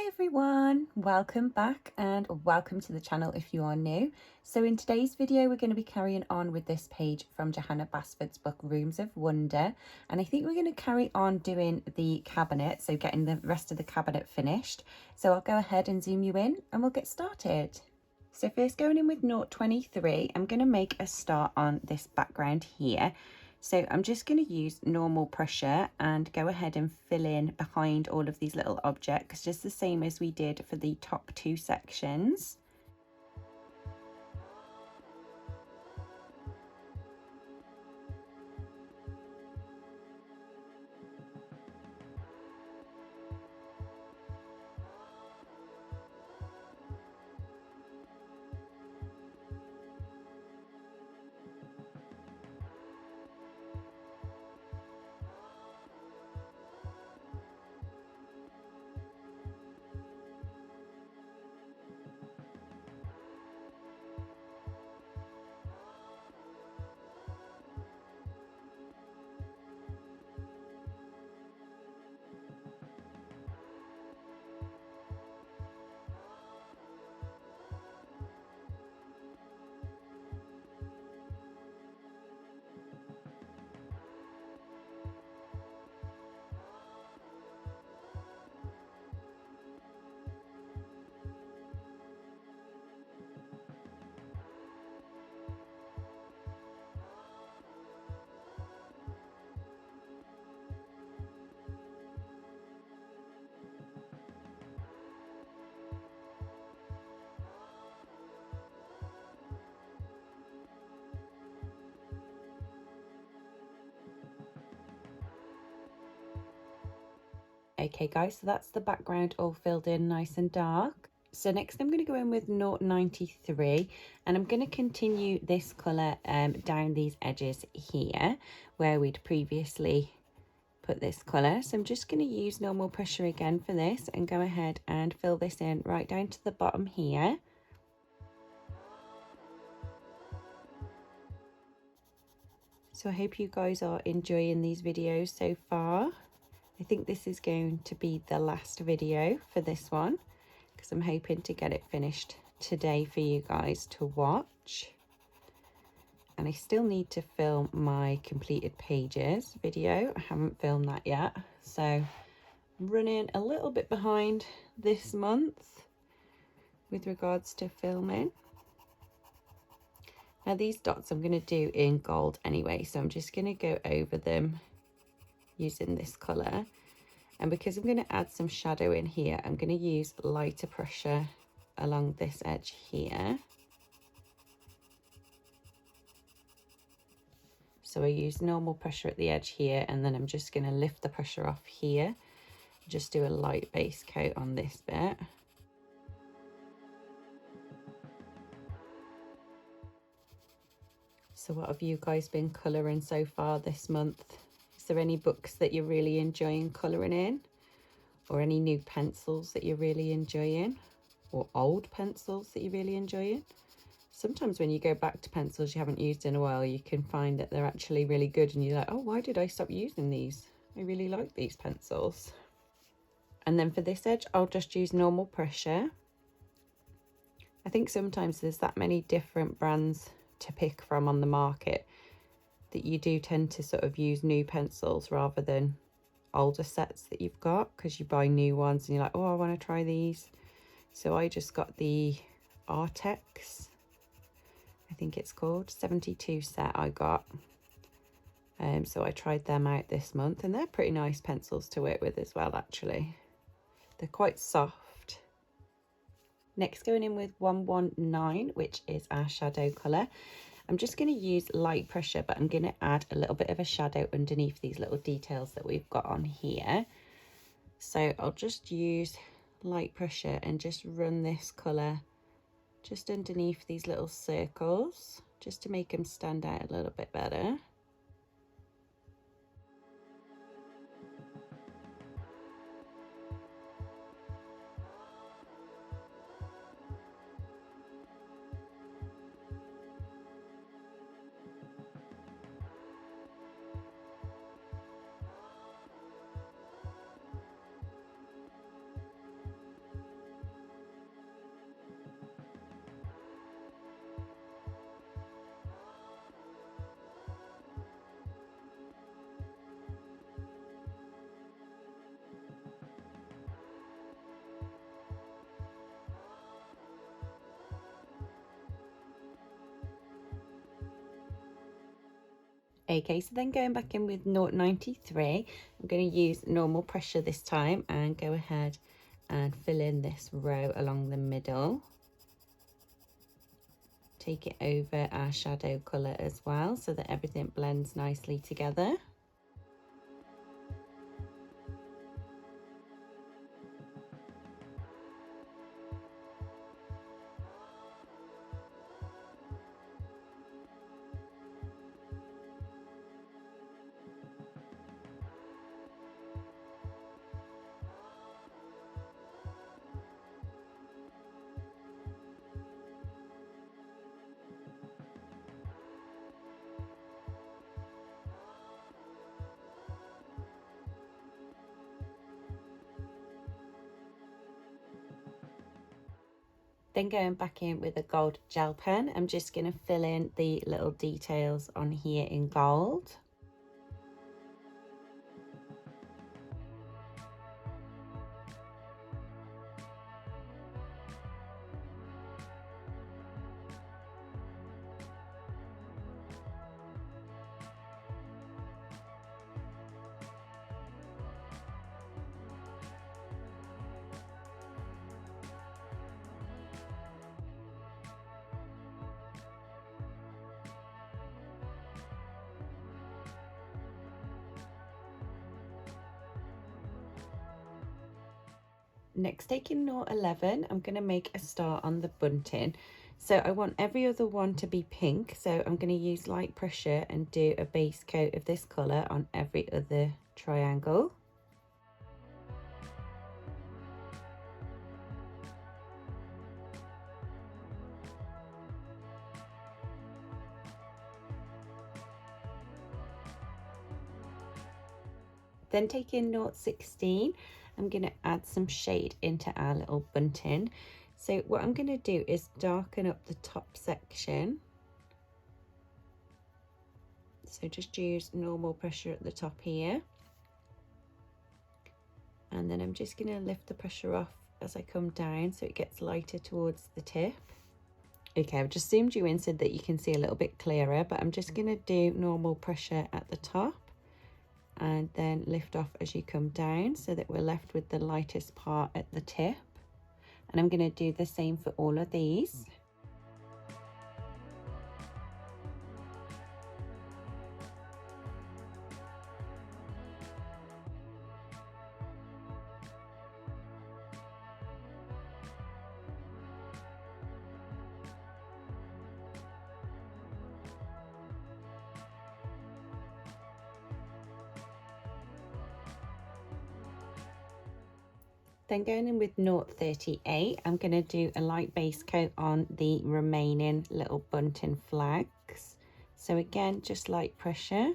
Hi everyone, welcome back and welcome to the channel if you are new. So in today's video we're going to be carrying on with this page from Johanna Basford's book Rooms of Wonder, and I think we're going to carry on doing the cabinet, so getting the rest of the cabinet finished. So I'll go ahead and zoom you in and we'll get started. So first, going in with 0.23, I'm going to make a start on this background here. So I'm just going to use normal pressure and go ahead and fill in behind all of these little objects, just the same as we did for the top two sections. Okay guys, so that's the background all filled in nice and dark. So next I'm going to go in with 0.93 and I'm going to continue this colour down these edges here where we'd previously put this colour. So I'm just going to use normal pressure again for this and go ahead and fill this in right down to the bottom here. So I hope you guys are enjoying these videos so far. I think this is going to be the last video for this one because I'm hoping to get it finished today for you guys to watch. And I still need to film my completed pages video. I haven't filmed that yet, so I'm running a little bit behind this month with regards to filming. Now these dots I'm going to do in gold anyway, so I'm just going to go over them using this colour. And because I'm going to add some shadow in here, I'm going to use lighter pressure along this edge here. So I use normal pressure at the edge here, and then I'm just going to lift the pressure off here. Just do a light base coat on this bit. So what have you guys been colouring so far this month? Is there any books that you're really enjoying colouring in? Or any new pencils that you're really enjoying? Or old pencils that you're really enjoying? Sometimes when you go back to pencils you haven't used in a while, you can find that they're actually really good and you're like, oh, why did I stop using these? I really like these pencils. And then for this edge, I'll just use normal pressure. I think sometimes there's that many different brands to pick from on the market that you do tend to sort of use new pencils rather than older sets that you've got, because you buy new ones and you're like, oh, I want to try these. So I just got the Artex, I think it's called, 72 set I got. So I tried them out this month and they're pretty nice pencils to work with as well actually. They're quite soft. Next, going in with 119, which is our shadow colour. I'm just going to use light pressure, but I'm going to add a little bit of a shadow underneath these little details that we've got on here. So I'll just use light pressure and just run this colour just underneath these little circles, just to make them stand out a little bit better. Okay, so then going back in with 0.93, I'm going to use normal pressure this time and go ahead and fill in this row along the middle. Take it over our shadow colour as well so that everything blends nicely together. Then going back in with a gold gel pen, I'm just going to fill in the little details on here in gold. Next, taking note 11, I'm going to make a star on the bunting. So I want every other one to be pink, so I'm going to use light pressure and do a base coat of this colour on every other triangle. Then taking note 16, I'm going to add some shade into our little bunting. So what I'm going to do is darken up the top section. So just use normal pressure at the top here. And then I'm just going to lift the pressure off as I come down so it gets lighter towards the tip. Okay, I've just zoomed you in so that you can see a little bit clearer, but I'm just going to do normal pressure at the top and then lift off as you come down so that we're left with the lightest part at the tip. And I'm going to do the same for all of these. Then going in with note 38, I'm going to do a light base coat on the remaining little bunting flags. So again, just light pressure.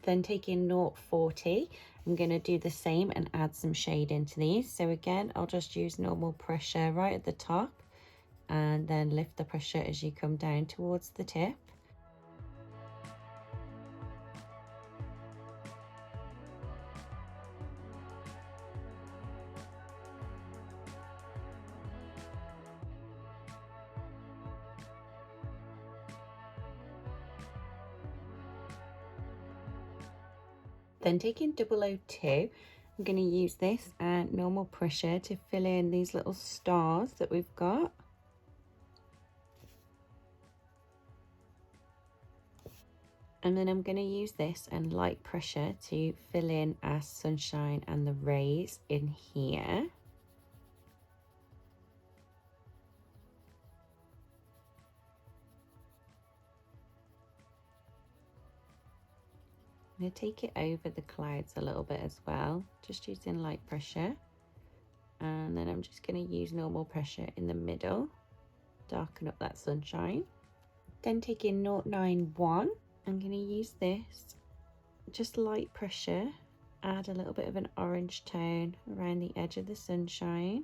Then taking note 40, I'm going to do the same and add some shade into these. So again, I'll just use normal pressure right at the top and then lift the pressure as you come down towards the tip. Then taking 002, I'm going to use this and normal pressure to fill in these little stars that we've got. And then I'm going to use this and light pressure to fill in our sunshine and the rays in here. I'm going to take it over the clouds a little bit as well, just using light pressure. And then I'm just going to use normal pressure in the middle, darken up that sunshine. Then taking 091, I'm going to use this, just light pressure, add a little bit of an orange tone around the edge of the sunshine.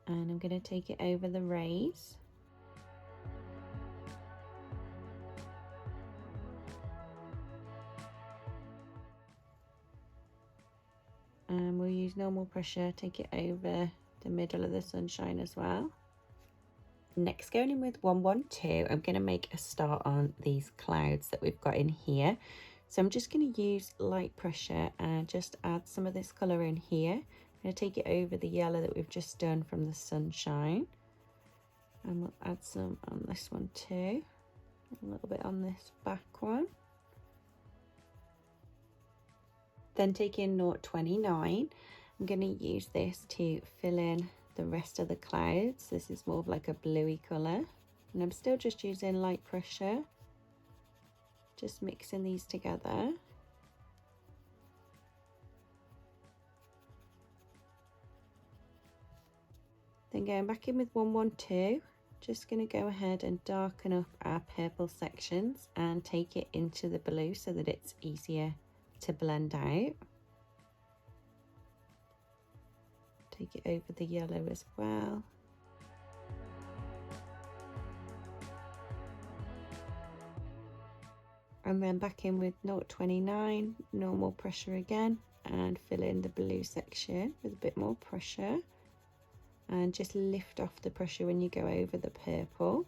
And I'm going to take it over the rays. and we'll use normal pressure, take it over the middle of the sunshine as well. Next, going in with 112, I'm going to make a start on these clouds that we've got in here. So I'm just going to use light pressure and just add some of this colour in here. I'm going to take it over the yellow that we've just done from the sunshine. And we'll add some on this one too. A little bit on this back one. Then taking 029, I'm going to use this to fill in the rest of the clouds. This is more of like a bluey colour, and I'm still just using light pressure, just mixing these together. Then going back in with 112, just going to go ahead and darken up our purple sections and take it into the blue so that it's easier to blend out. Take it over the yellow as well. And then back in with 029, normal pressure again, and fill in the blue section with a bit more pressure. And just lift off the pressure when you go over the purple.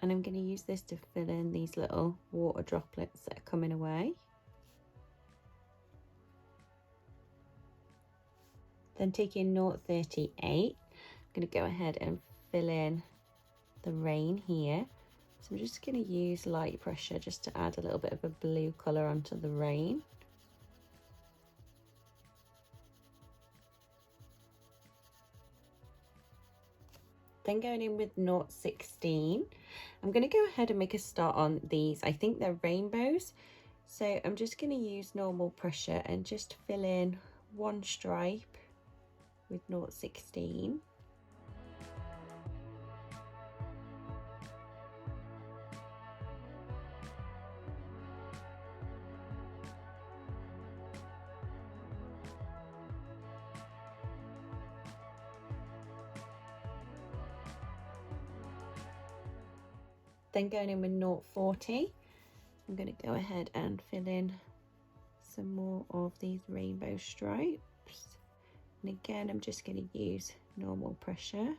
And I'm going to use this to fill in these little water droplets that are coming away. Then taking 038, I'm going to go ahead and fill in the rain here. So I'm just going to use light pressure just to add a little bit of a blue colour onto the rain. Then going in with 016, I'm going to go ahead and make a start on these. I think they're rainbows. So I'm just going to use normal pressure and just fill in one stripe with 016. Then going in with 040, I'm going to go ahead and fill in some more of these rainbow stripes. And again, I'm just going to use normal pressure.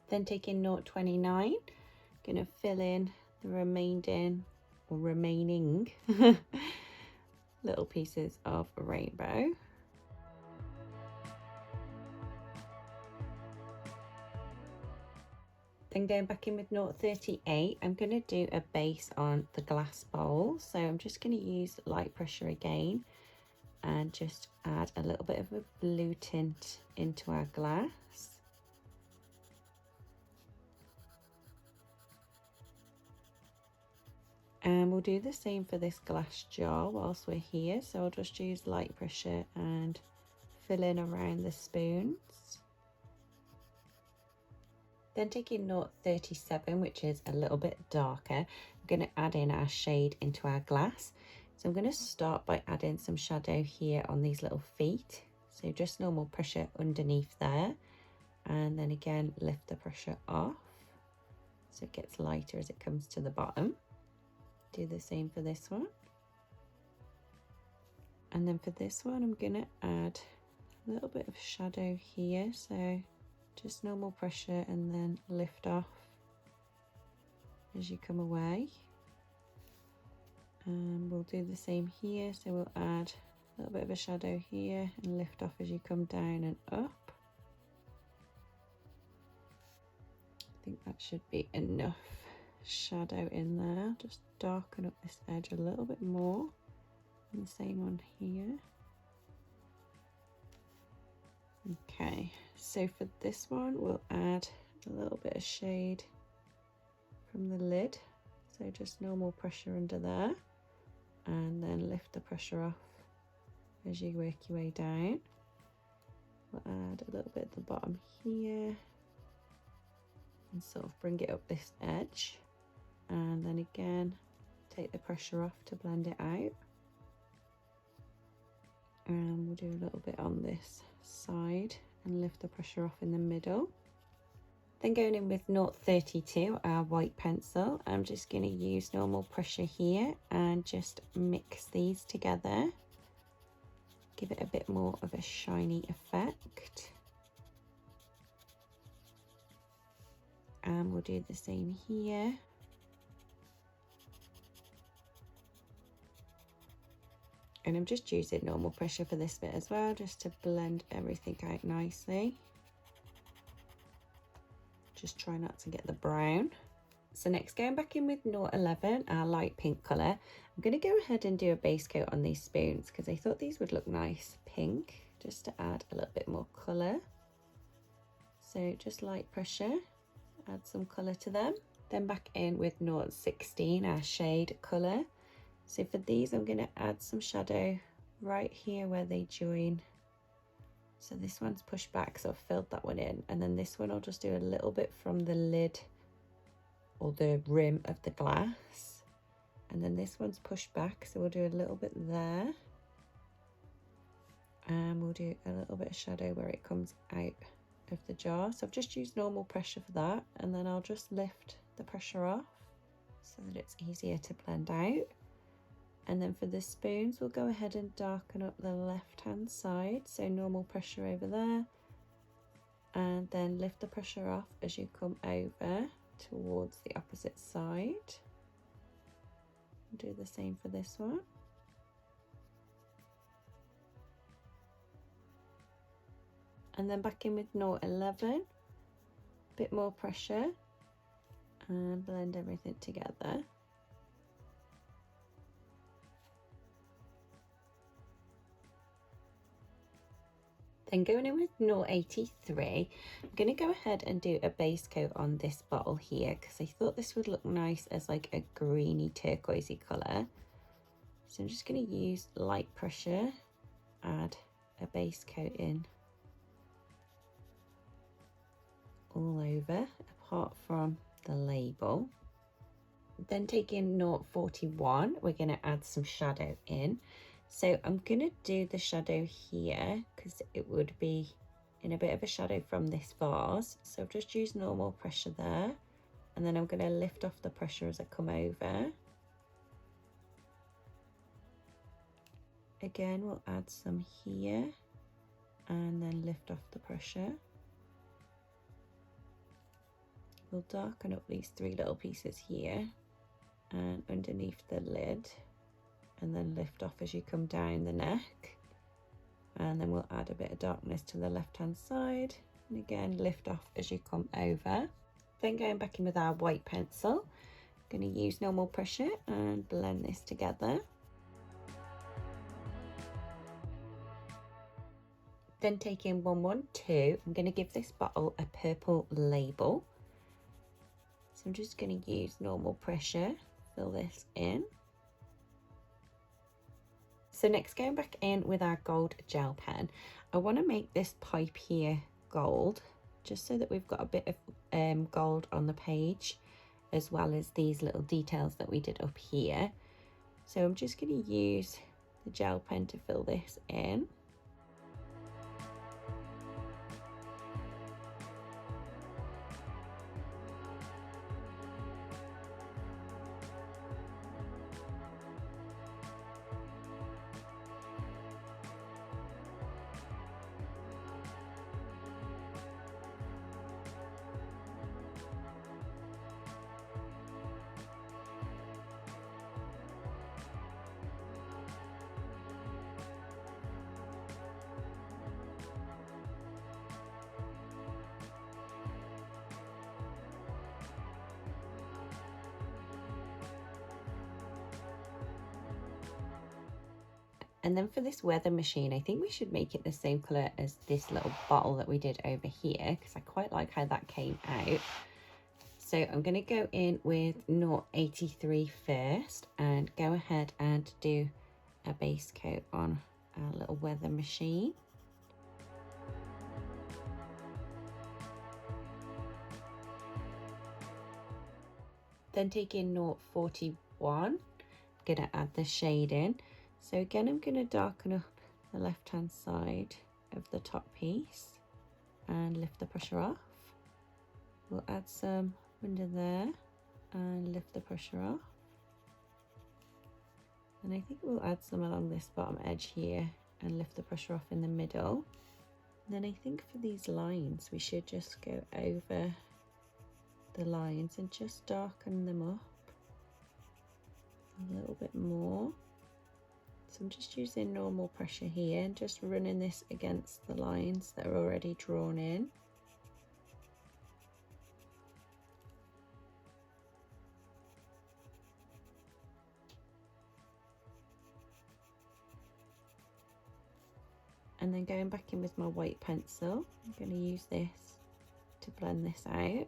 Then taking 029, going to fill in the remaining little pieces of rainbow. Then going back in with 038, I'm going to do a base on the glass bowl. So I'm just going to use light pressure again and just add a little bit of a blue tint into our glass. And we'll do the same for this glass jar whilst we're here. So I'll just use light pressure and fill in around the spoons. Then taking 037, which is a little bit darker, I'm going to add in our shade into our glass. So I'm going to start by adding some shadow here on these little feet. So just normal pressure underneath there. And then again, lift the pressure off so it gets lighter as it comes to the bottom. Do the same for this one. And then for this one, I'm going to add a little bit of shadow here. So just normal pressure and then lift off as you come away. And we'll do the same here. So we'll add a little bit of a shadow here and lift off as you come down and up. I think that should be enough shadow in there. Just darken up this edge a little bit more, and the same on here. Okay, so for this one we'll add a little bit of shade from the lid, so just normal pressure under there and then lift the pressure off as you work your way down. We'll add a little bit at the bottom here and sort of bring it up this edge, and then again take the pressure off to blend it out. And we'll do a little bit on this side and lift the pressure off in the middle. Then going in with 0.32, our white pencil, I'm just going to use normal pressure here and just mix these together. Give it a bit more of a shiny effect. And we'll do the same here. And I'm just using normal pressure for this bit as well, just to blend everything out nicely. Just try not to get the brown. So next, going back in with 0.11, our light pink colour, I'm going to go ahead and do a base coat on these spoons because I thought these would look nice pink, just to add a little bit more colour. So just light pressure, add some colour to them. Then back in with 0.16, our shade colour. So for these, I'm going to add some shadow right here where they join. So this one's pushed back, so I've filled that one in. And then this one I'll just do a little bit from the lid or the rim of the glass. And then this one's pushed back, so we'll do a little bit there. And we'll do a little bit of shadow where it comes out of the jar. So I've just used normal pressure for that. And then I'll just lift the pressure off so that it's easier to blend out. And then for the spoons, we'll go ahead and darken up the left-hand side. So normal pressure over there. And then lift the pressure off as you come over towards the opposite side. Do the same for this one. And then back in with 0.11. Bit more pressure. And blend everything together. Then going in with 0.83, I'm going to go ahead and do a base coat on this bottle here because I thought this would look nice as like a greeny turquoisey colour. So I'm just going to use light pressure, add a base coat in all over apart from the label. Then taking 0.41, we're going to add some shadow in. So I'm going to do the shadow here because it would be in a bit of a shadow from this vase. So I've just used normal pressure there. And then I'm going to lift off the pressure as I come over. Again, we'll add some here and then lift off the pressure. We'll darken up these three little pieces here and underneath the lid. And then lift off as you come down the neck. And then we'll add a bit of darkness to the left-hand side. And again, lift off as you come over. Then going back in with our white pencil, I'm going to use normal pressure and blend this together. Then taking 112, I'm going to give this bottle a purple label. So I'm just going to use normal pressure, fill this in. So next, going back in with our gold gel pen, I want to make this pipe here gold, just so that we've got a bit of gold on the page, as well as these little details that we did up here. So I'm just going to use the gel pen to fill this in. And then for this weather machine, I think we should make it the same colour as this little bottle that we did over here, because I quite like how that came out. So I'm going to go in with 0.83 first and go ahead and do a base coat on our little weather machine. Then taking 0.41, I'm going to add the shade in. So again, I'm going to darken up the left hand side of the top piece and lift the pressure off. We'll add some under there and lift the pressure off. And I think we'll add some along this bottom edge here and lift the pressure off in the middle. And then I think for these lines, we should just go over the lines and just darken them up a little bit more. So I'm just using normal pressure here and just running this against the lines that are already drawn in. And then going back in with my white pencil, I'm going to use this to blend this out.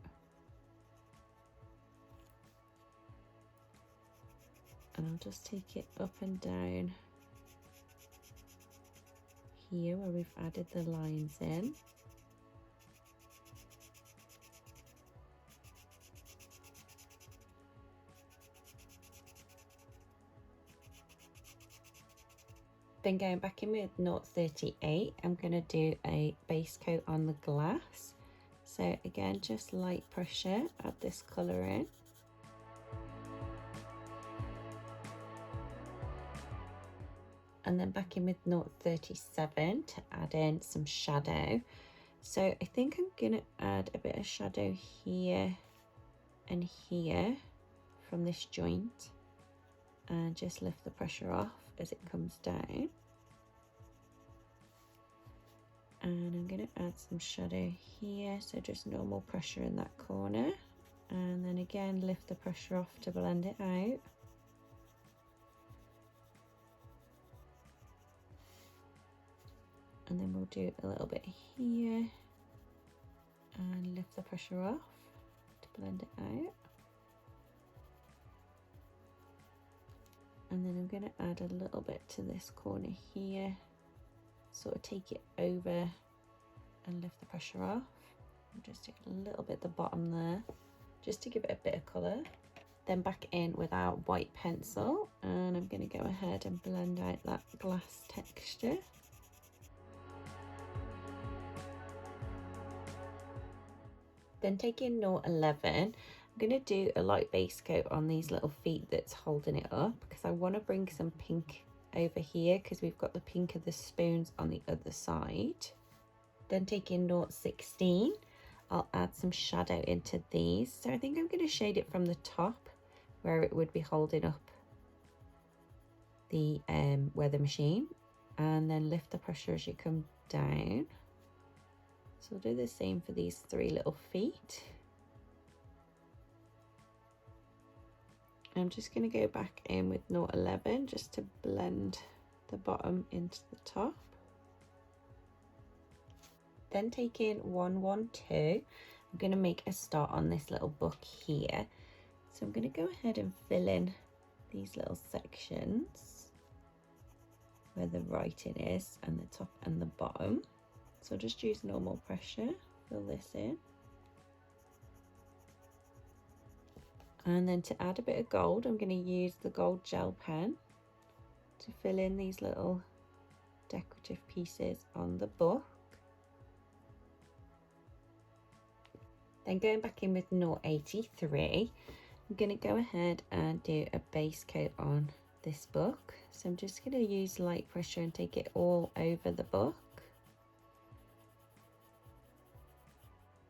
And I'll just take it up and down here where we've added the lines in. Then going back in with 0.38, I'm going to do a base coat on the glass. So again, just light pressure, add this colour in. And then back in with 0.37 to add in some shadow. So I think I'm going to add a bit of shadow here and here from this joint and just lift the pressure off as it comes down. And I'm going to add some shadow here, so just normal pressure in that corner, and then again lift the pressure off to blend it out. And then we'll do a little bit here and lift the pressure off to blend it out. And then I'm going to add a little bit to this corner here, sort of take it over and lift the pressure off. And just take a little bit at the bottom there, just to give it a bit of colour. Then back in with our white pencil, and I'm going to go ahead and blend out that glass texture. Then taking 0.11, I'm going to do a light base coat on these little feet that's holding it up, because I want to bring some pink over here because we've got the pink of the spoons on the other side. Then taking 0.16, I'll add some shadow into these. So I think I'm going to shade it from the top where it would be holding up the weather machine, and then lift the pressure as you come down. So we'll do the same for these three little feet. I'm just going to go back in with 0.11 just to blend the bottom into the top. Then taking 112, I'm going to make a start on this little book here. So I'm going to go ahead and fill in these little sections where the writing is, and the top and the bottom. So just use normal pressure, fill this in. And then to add a bit of gold, I'm going to use the gold gel pen to fill in these little decorative pieces on the book. Then going back in with 0.83, I'm going to go ahead and do a base coat on this book. So I'm just going to use light pressure and take it all over the book.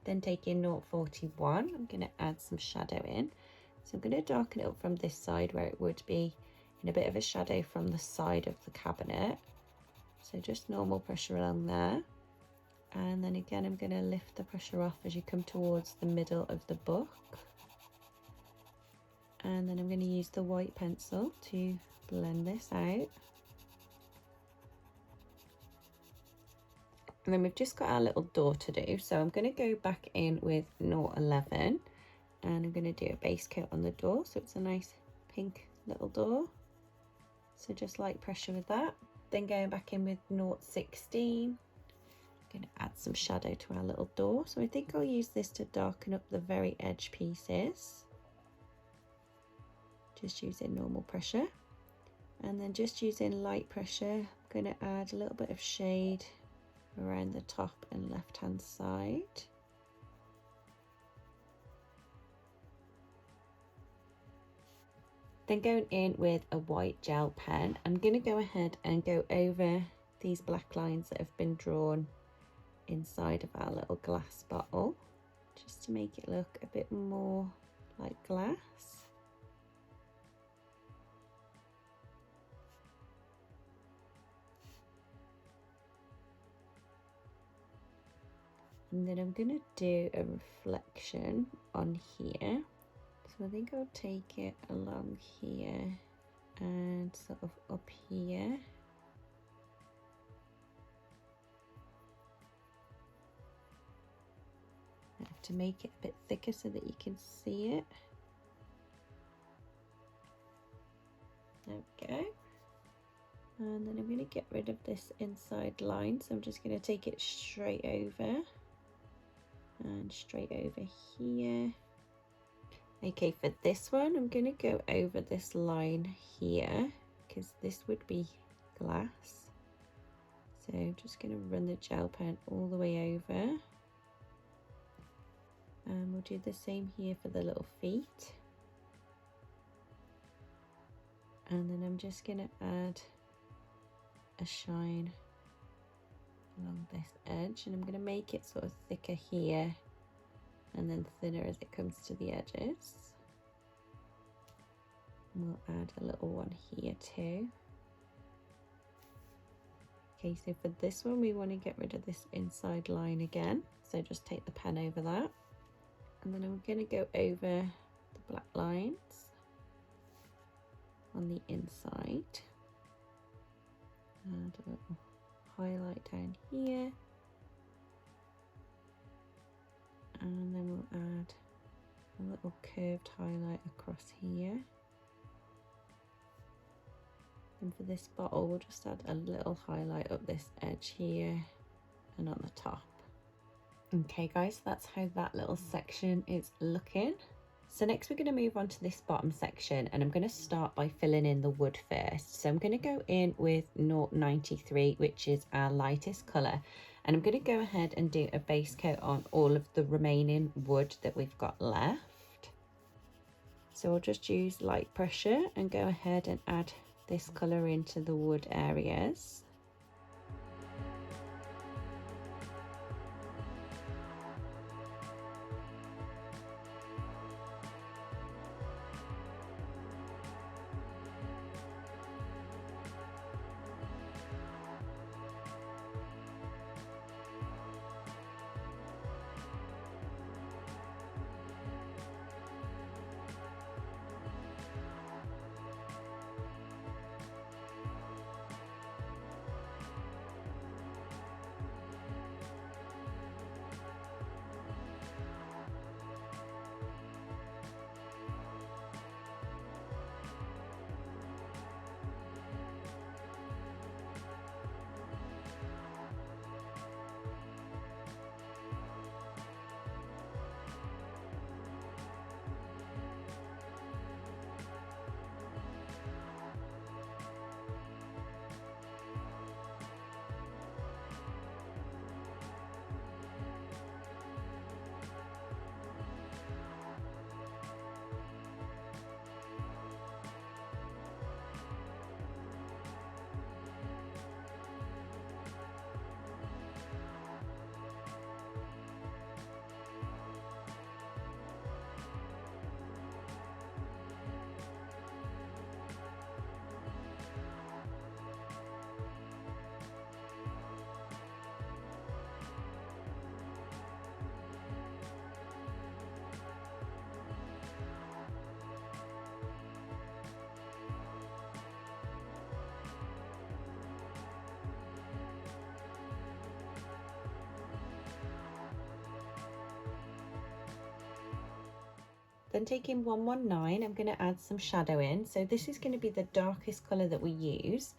Then taking 0.41, I'm going to add some shadow in. So I'm going to darken it up from this side where it would be in a bit of a shadow from the side of the cabinet. So just normal pressure along there. And then again, I'm going to lift the pressure off as you come towards the middle of the book. And then I'm going to use the white pencil to blend this out. And then we've just got our little door to do. So I'm going to go back in with 0.11. And I'm going to do a base coat on the door, so it's a nice pink little door. So just light pressure with that. Then going back in with 0.16, I'm going to add some shadow to our little door. So I think I'll use this to darken up the very edge pieces. Just using normal pressure. And then just using light pressure, I'm going to add a little bit of shade around the top and left hand side. Then going in with a white gel pen, I'm going to go ahead and go over these black lines that have been drawn inside of our little glass bottle, just to make it look a bit more like glass. And then I'm going to do a reflection on here. So I think I'll take it along here and sort of up here. I have to make it a bit thicker so that you can see it. There we go. And then I'm going to get rid of this inside line, so I'm just going to take it straight over and straight over here. Okay, for this one I'm going to go over this line here because this would be glass. So I'm just going to run the gel pen all the way over. And we'll do the same here for the little feet. And then I'm just going to add a shine along this edge, and I'm going to make it sort of thicker here and then thinner as it comes to the edges. And we'll add a little one here too. Okay, so for this one we want to get rid of this inside line again, so just take the pen over that, and then I'm going to go over the black lines on the inside. Add a little highlight down here, and then we'll add a little curved highlight across here. And for this bottle we'll just add a little highlight up this edge here and on the top. Okay guys, that's how that little section is looking. So next we're going to move on to this bottom section, and I'm going to start by filling in the wood first. So I'm going to go in with 093, which is our lightest colour, and I'm going to go ahead and do a base coat on all of the remaining wood that we've got left. So I'll just use light pressure and go ahead and add this colour into the wood areas. Then taking 119, I'm going to add some shadow in. So this is going to be the darkest colour that we use.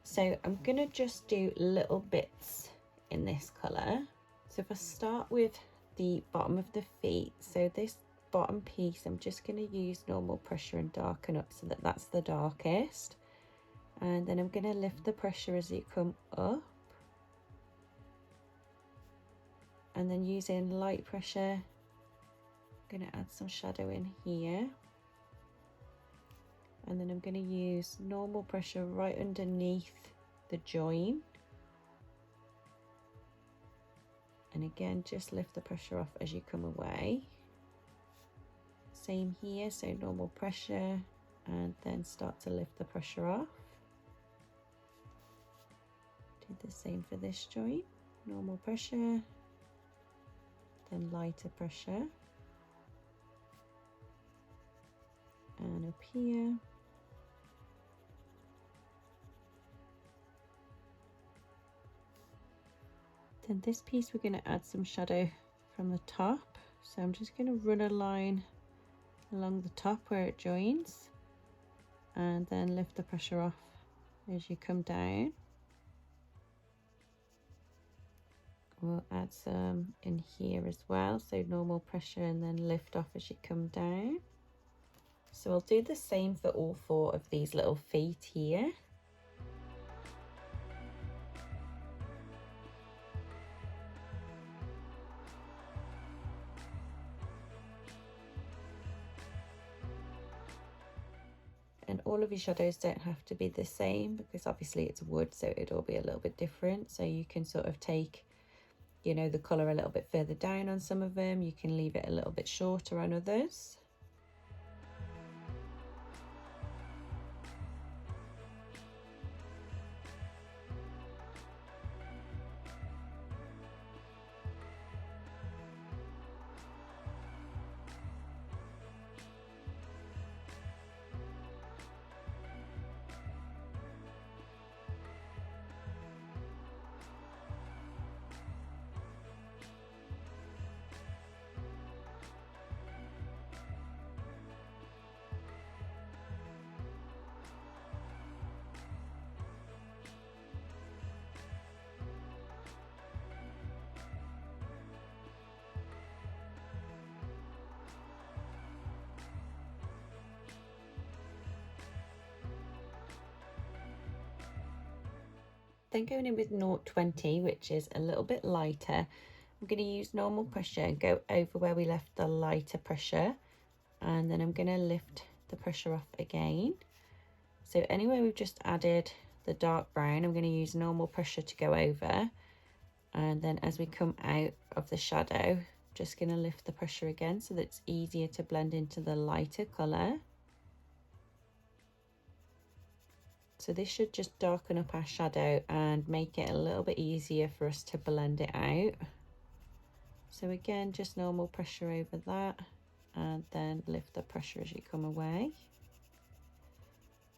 So I'm going to just do little bits in this colour. So if I start with the bottom of the feet, so this bottom piece, I'm just going to use normal pressure and darken up so that that's the darkest. And then I'm going to lift the pressure as you come up. And then using light pressure, I'm going to add some shadow in here. And then I'm going to use normal pressure right underneath the join. And again, just lift the pressure off as you come away. Same here, so normal pressure, and then start to lift the pressure off. Do the same for this joint, normal pressure, then lighter pressure. And up here. Then this piece we're going to add some shadow from the top. So I'm just going to run a line along the top where it joins and then lift the pressure off as you come down. We'll add some in here as well, so normal pressure and then lift off as you come down. So I'll do the same for all 4 of these little feet here. And all of your shadows don't have to be the same, because obviously it's wood, so it'll be a little bit different. So you can sort of take, you know, the colour a little bit further down on some of them. You can leave it a little bit shorter on others. Then going in with 0.20, which is a little bit lighter, I'm going to use normal pressure and go over where we left the lighter pressure, and then I'm going to lift the pressure off again. So anywhere we've just added the dark brown, I'm going to use normal pressure to go over, and then as we come out of the shadow, just going to lift the pressure again so that it's easier to blend into the lighter colour. So this should just darken up our shadow and make it a little bit easier for us to blend it out. So again, just normal pressure over that, and then lift the pressure as you come away.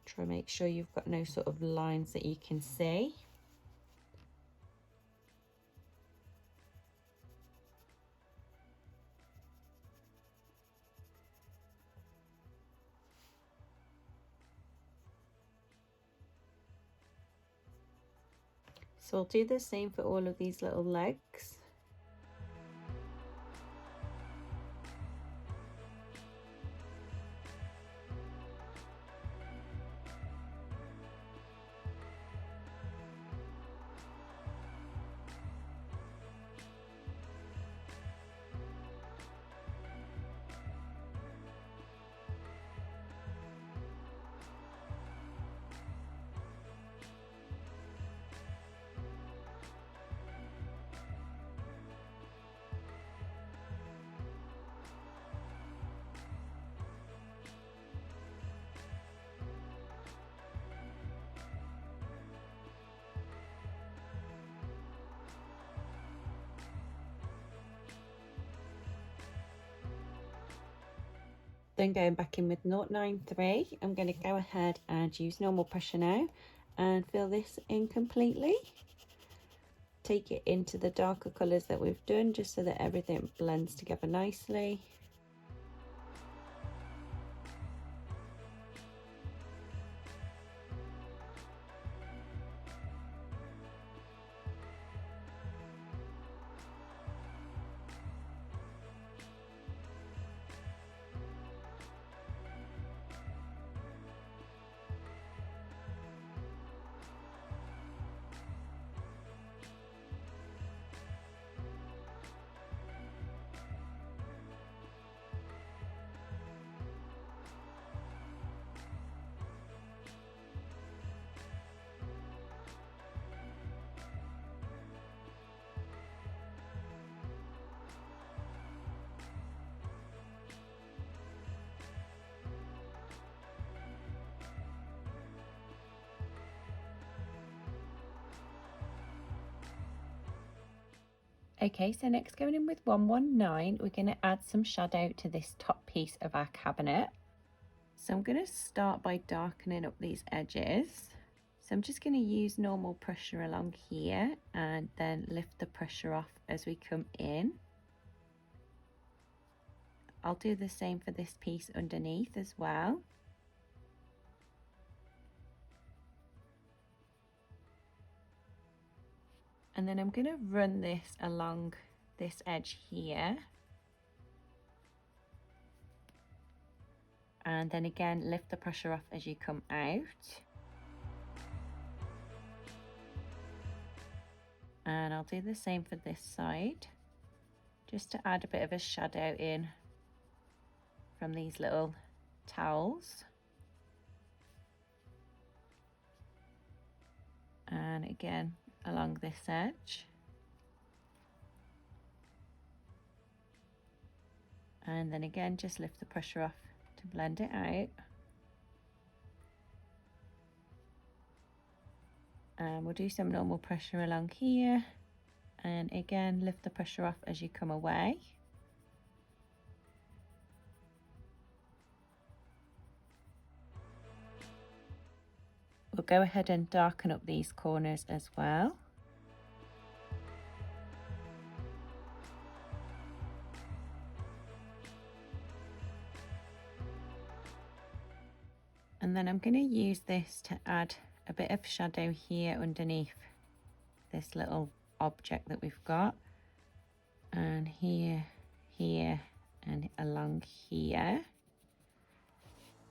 Try and make sure you've got no sort of lines that you can see. So I'll do the same for all of these little legs. Then going back in with 0.93, I'm going to go ahead and use normal pressure now and fill this in completely. Take it into the darker colours that we've done, just so that everything blends together nicely. Okay, so next, going in with 119, we're going to add some shadow to this top piece of our cabinet. So I'm going to start by darkening up these edges. So I'm just going to use normal pressure along here and then lift the pressure off as we come in. I'll do the same for this piece underneath as well. And then I'm going to run this along this edge here. And then again, lift the pressure off as you come out. And I'll do the same for this side, just to add a bit of a shadow in from these little towels. And again, along this edge. And then again, just lift the pressure off to blend it out. And we'll do some normal pressure along here. And again, lift the pressure off as you come away. We'll go ahead and darken up these corners as well. And then I'm going to use this to add a bit of shadow here underneath this little object that we've got. And here, here, and along here.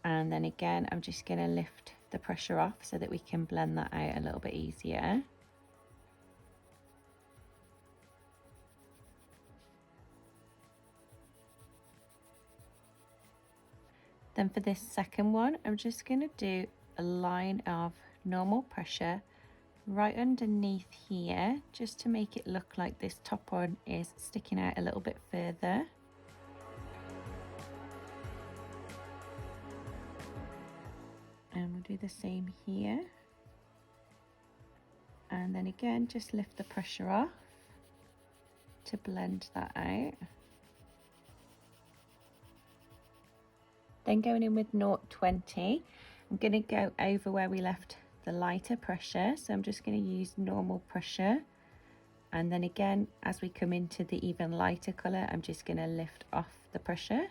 And then again, I'm just going to lift the pressure off so that we can blend that out a little bit easier. Then for this second one, I'm just going to do a line of normal pressure right underneath here, just to make it look like this top one is sticking out a little bit further. And we'll do the same here. And then again, just lift the pressure off to blend that out. Then going in with 0.20, I'm going to go over where we left the lighter pressure. So I'm just going to use normal pressure. And then again, as we come into the even lighter colour, I'm just going to lift off the pressure,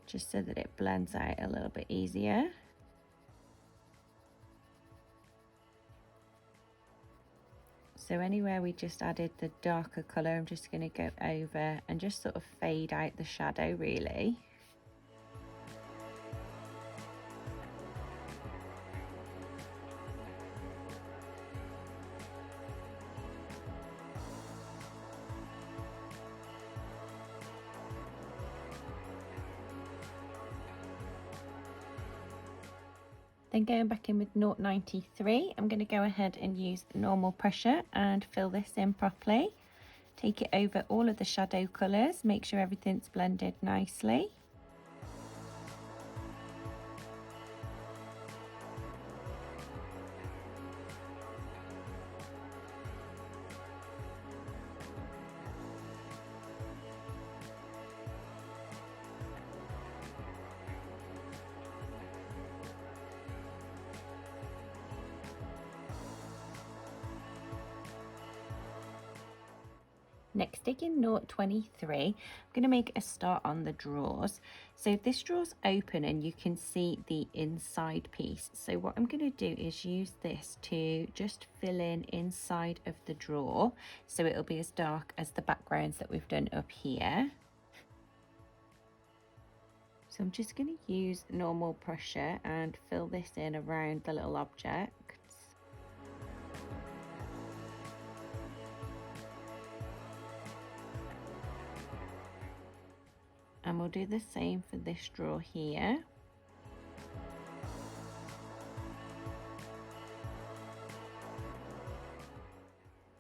just so that it blends out a little bit easier. So anywhere we just added the darker colour, I'm just going to go over and just sort of fade out the shadow really. Then going back in with 0.93, I'm going to go ahead and use normal pressure and fill this in properly. Take it over all of the shadow colours, make sure everything's blended nicely. Next, taking 0.23, I'm going to make a start on the drawers. So this drawer's open and you can see the inside piece. So what I'm going to do is use this to just fill in inside of the drawer, so it'll be as dark as the backgrounds that we've done up here. So I'm just going to use normal pressure and fill this in around the little object. And we'll do the same for this drawer here.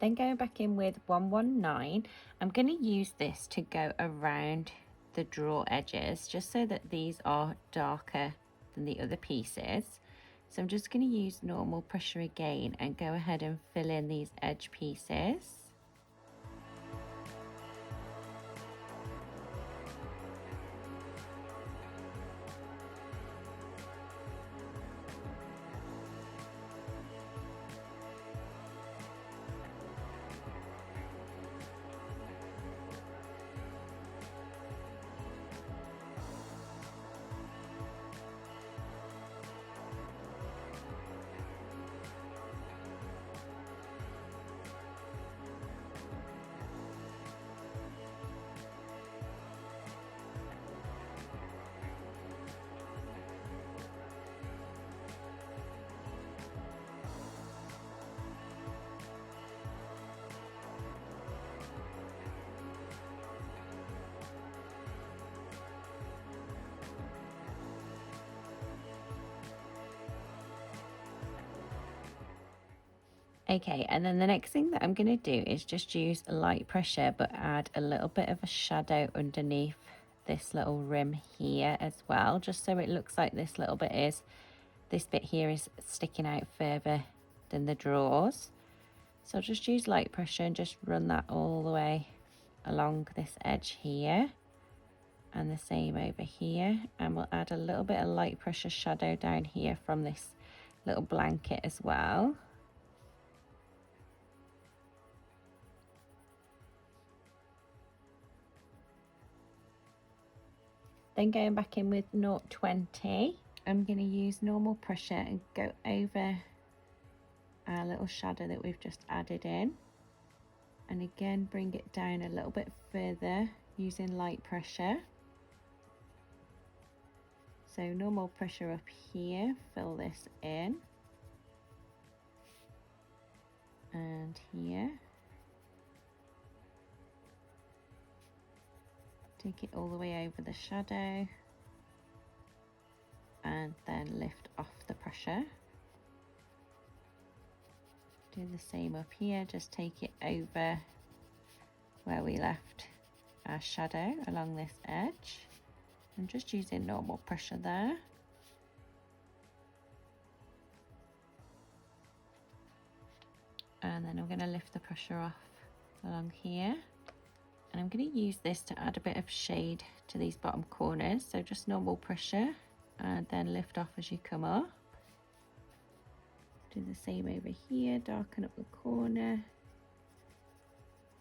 Then going back in with 119, I'm going to use this to go around the drawer edges, just so that these are darker than the other pieces. So I'm just going to use normal pressure again and go ahead and fill in these edge pieces. Okay, and then the next thing that I'm going to do is just use light pressure, but add a little bit of a shadow underneath this little rim here as well, just so it looks like this bit here is sticking out further than the drawers. So I'll just use light pressure and just run that all the way along this edge here, and the same over here, and we'll add a little bit of light pressure shadow down here from this little blanket as well. Then going back in with 0.20, I'm going to use normal pressure and go over our little shadow that we've just added in, and again bring it down a little bit further using light pressure. So normal pressure up here, fill this in, and here. Take it all the way over the shadow and then lift off the pressure. Do the same up here, just take it over where we left our shadow along this edge. I'm just using normal pressure there. And then I'm going to lift the pressure off along here. And I'm going to use this to add a bit of shade to these bottom corners. So just normal pressure and then lift off as you come up. Do the same over here, darken up the corner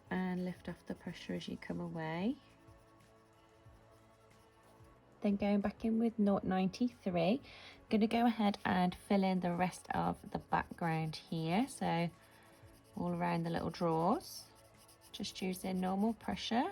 and lift off the pressure as you come away. Then going back in with 0.93, I'm going to go ahead and fill in the rest of the background here. So all around the little drawers, just using normal pressure.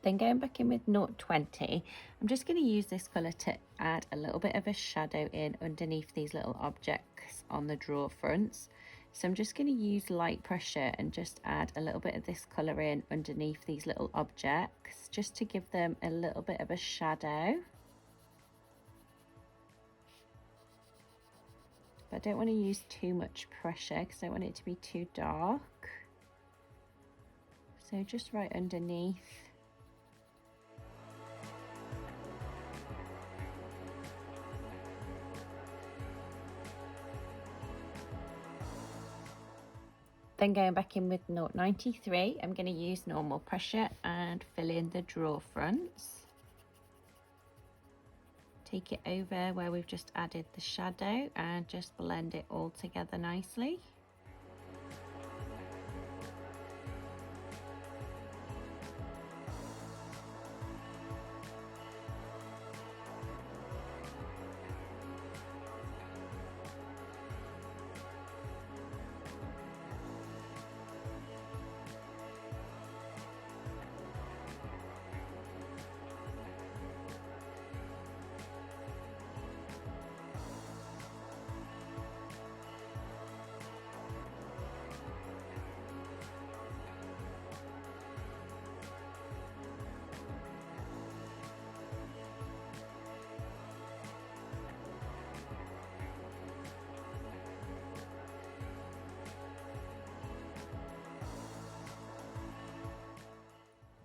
Then going back in with 0.20, I'm just going to use this colour to add a little bit of a shadow in underneath these little objects on the drawer fronts. So I'm just going to use light pressure and just add a little bit of this colour in underneath these little objects, just to give them a little bit of a shadow. But I don't want to use too much pressure because I don't want it to be too dark. So just right underneath. Then going back in with 0.93, I'm going to use normal pressure and fill in the drawer fronts. Take it over where we've just added the shadow and just blend it all together nicely.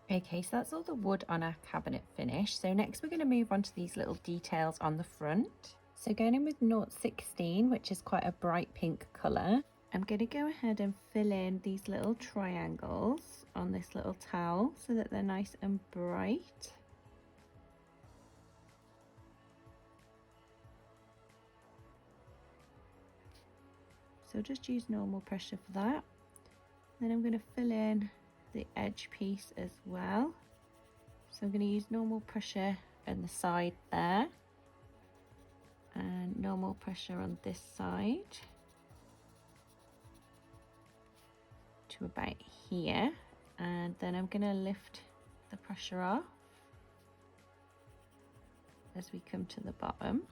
Okay, so that's all the wood on our cabinet finished. So next we're going to move on to these little details on the front. So going in with 0.16, which is quite a bright pink colour, I'm going to go ahead and fill in these little triangles on this little towel so that they're nice and bright. So just use normal pressure for that. Then I'm going to fill in the edge piece as well. So I'm going to use normal pressure on the side there, and normal pressure on this side to about here, and then I'm going to lift the pressure off as we come to the bottom.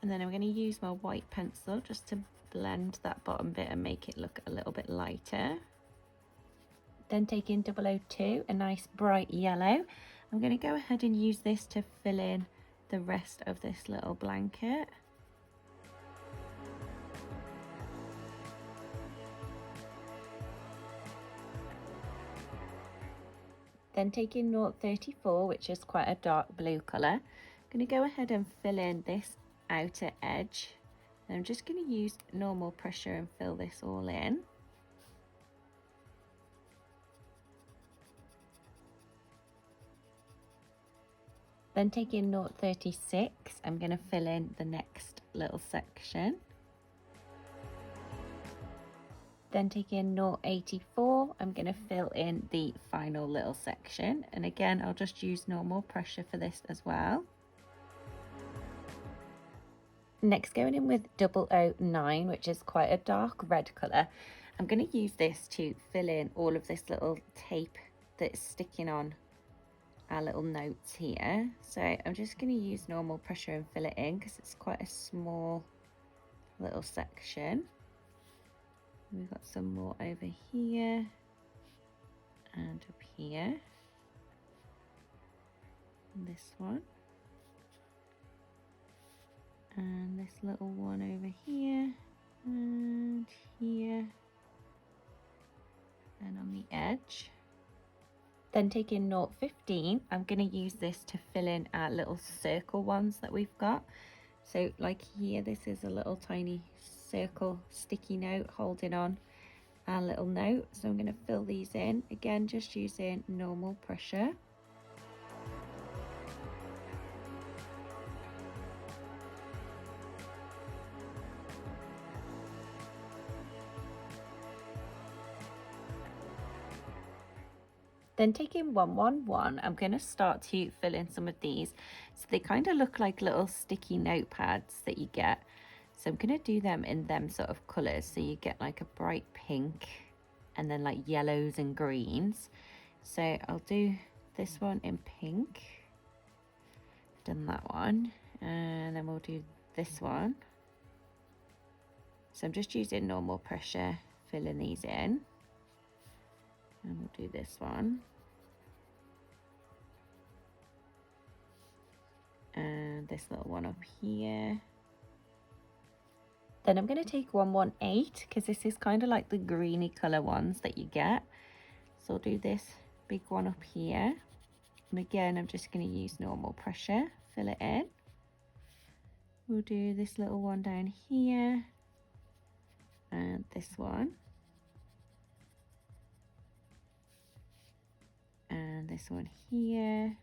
And then I'm going to use my white pencil just to blend that bottom bit and make it look a little bit lighter. Then take in 002, a nice bright yellow. I'm going to go ahead and use this to fill in the rest of this little blanket. Then take in 034, which is quite a dark blue colour. I'm going to go ahead and fill in this outer edge. And I'm just going to use normal pressure and fill this all in. Then take in 036, I'm going to fill in the next little section. Then take in 084, I'm going to fill in the final little section. And again, I'll just use normal pressure for this as well. Next, going in with 009, which is quite a dark red colour. I'm going to use this to fill in all of this little tape that's sticking on our little notes here. So I'm just going to use normal pressure and fill it in because it's quite a small little section. We've got some more over here and up here, and this one, and this little one over here and here, and on the edge. Then take in 015, I'm going to use this to fill in our little circle ones that we've got. So like here, this is a little tiny circle sticky note holding on our little note. So I'm going to fill these in, again just using normal pressure. Then take in 111, I'm going to start to fill in some of these. So they kind of look like little sticky notepads that you get. So I'm going to do them in them sort of colours. So you get like a bright pink and then like yellows and greens. So I'll do this one in pink. Done that one. And then we'll do this one. So I'm just using normal pressure, filling these in. And we'll do this one. And this little one up here. Then I'm going to take 118 because this is kind of like the greeny colour ones that you get. So I'll do this big one up here. And again, I'm just going to use normal pressure, fill it in. We'll do this little one down here. And this one. And this one here,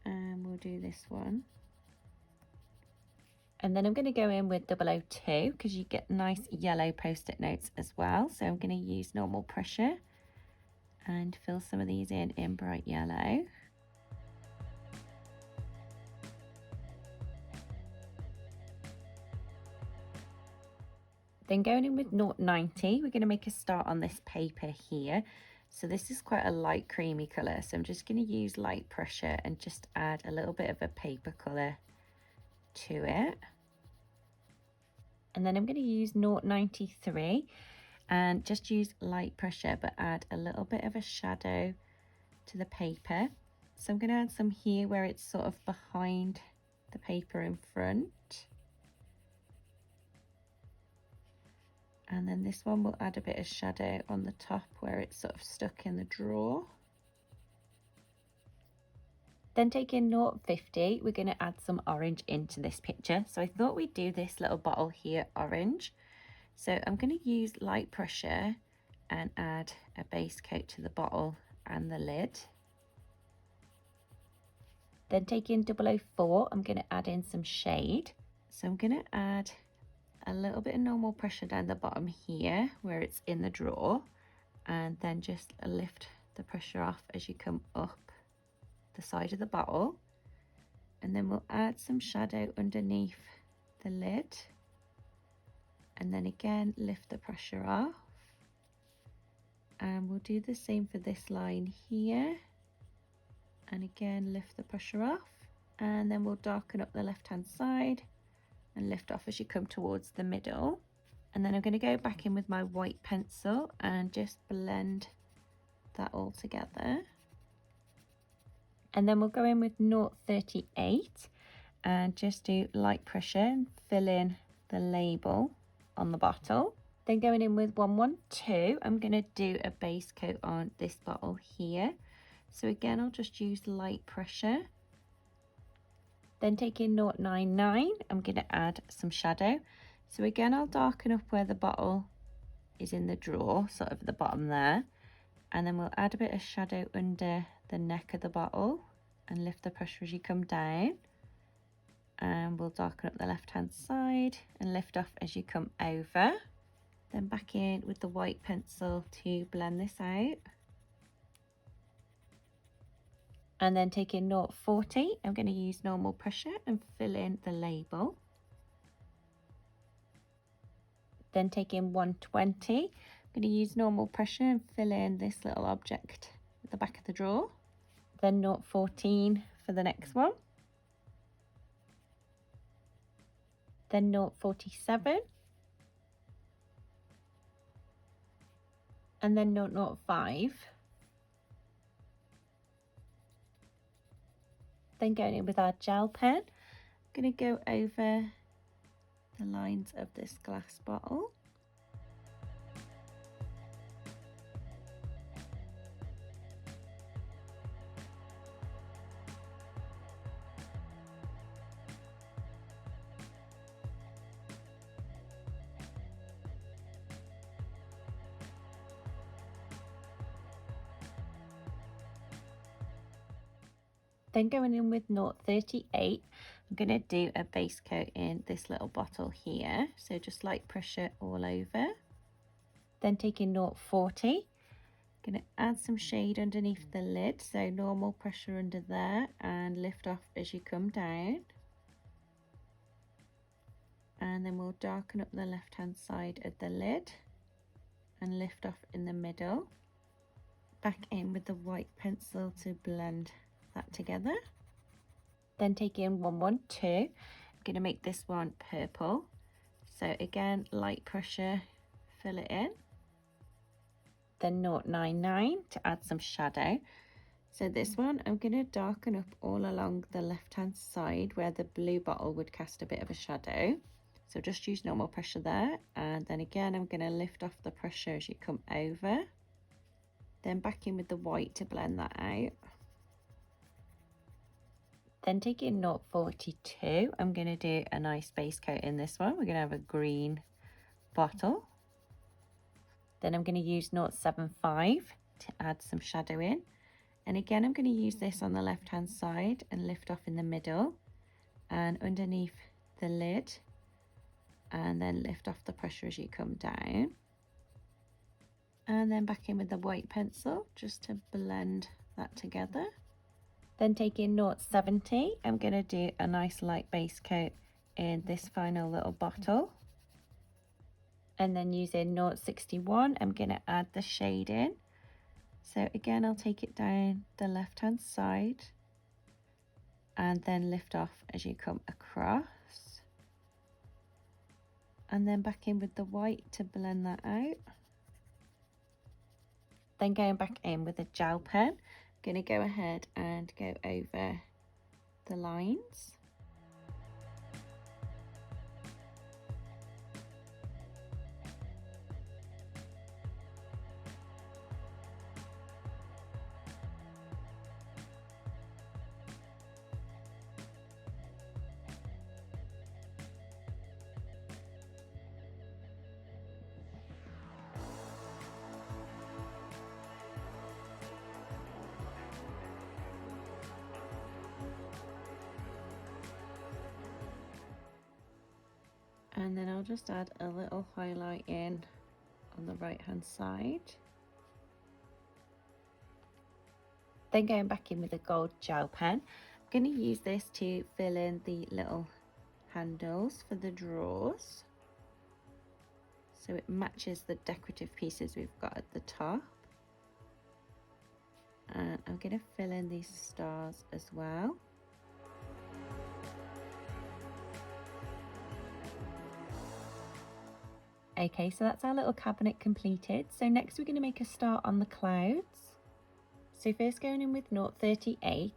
and we'll do this one. And then I'm going to go in with 002 because you get nice yellow post-it notes as well. So I'm going to use normal pressure and fill some of these in bright yellow. Then going in with 090, we're going to make a start on this paper here. So this is quite a light creamy colour, so I'm just going to use light pressure and just add a little bit of a paper colour to it. And then I'm going to use 093 and just use light pressure but add a little bit of a shadow to the paper. So I'm going to add some here where it's sort of behind the paper in front. And then this one will add a bit of shadow on the top where it's sort of stuck in the drawer. Then take in 050, we're going to add some orange into this picture. So I thought we'd do this little bottle here orange. So I'm going to use light pressure and add a base coat to the bottle and the lid. Then take in 004, I'm going to add in some shade. So I'm going to add a little bit of normal pressure down the bottom here where it's in the drawer, and then just lift the pressure off as you come up the side of the bottle. And then we'll add some shadow underneath the lid, and then again lift the pressure off, and we'll do the same for this line here, and again lift the pressure off, and then we'll darken up the left hand side and lift off as you come towards the middle. And then I'm going to go back in with my white pencil and just blend that all together. And then we'll go in with 0.38 and just do light pressure and fill in the label on the bottle. Then going in with 112, I'm going to do a base coat on this bottle here. So again, I'll just use light pressure. Then taking 0.99, I'm going to add some shadow. So again, I'll darken up where the bottle is in the drawer, sort of the bottom there. And then we'll add a bit of shadow under the neck of the bottle and lift the pressure as you come down. And we'll darken up the left hand side and lift off as you come over. Then back in with the white pencil to blend this out. And then taking 0.40, I'm going to use normal pressure and fill in the label. Then taking 120, I'm going to use normal pressure and fill in this little object at the back of the drawer. Then 0.14 for the next one. Then 0.47. And then 0.05. Then going in with our gel pen, I'm going to go over the lines of this glass bottle. Then going in with 0.38, I'm going to do a base coat in this little bottle here. So just light pressure all over. Then taking 0.40, going to add some shade underneath the lid. So normal pressure under there and lift off as you come down. And then we'll darken up the left hand side of the lid and lift off in the middle. Back in with the white pencil to blend that together. Then taking 112, I'm going to make this one purple. So again, light pressure, fill it in. Then 0.99 to add some shadow. So this one, I'm going to darken up all along the left hand side where the blue bottle would cast a bit of a shadow. So just use normal pressure there. And then again, I'm going to lift off the pressure as you come over. Then back in with the white to blend that out. Then taking 0.42, I'm going to do a nice base coat in this one. We're going to have a green bottle. Then I'm going to use 0.75 to add some shadow in. And again, I'm going to use this on the left hand side and lift off in the middle and underneath the lid, and then lift off the pressure as you come down. And then back in with the white pencil just to blend that together. Then taking 0.70, I'm going to do a nice light base coat in this final little bottle. And then using 0.61, I'm going to add the shade in. So again, I'll take it down the left hand side and then lift off as you come across. And then back in with the white to blend that out. Then going back in with a gel pen, I'm going to go ahead and go over the lines. And then I'll just add a little highlight in on the right hand side. Then going back in with a gold gel pen, I'm going to use this to fill in the little handles for the drawers, so it matches the decorative pieces we've got at the top. And I'm going to fill in these stars as well. Okay, so that's our little cabinet completed. So next we're going to make a star on the clouds. So first going in with 0.38,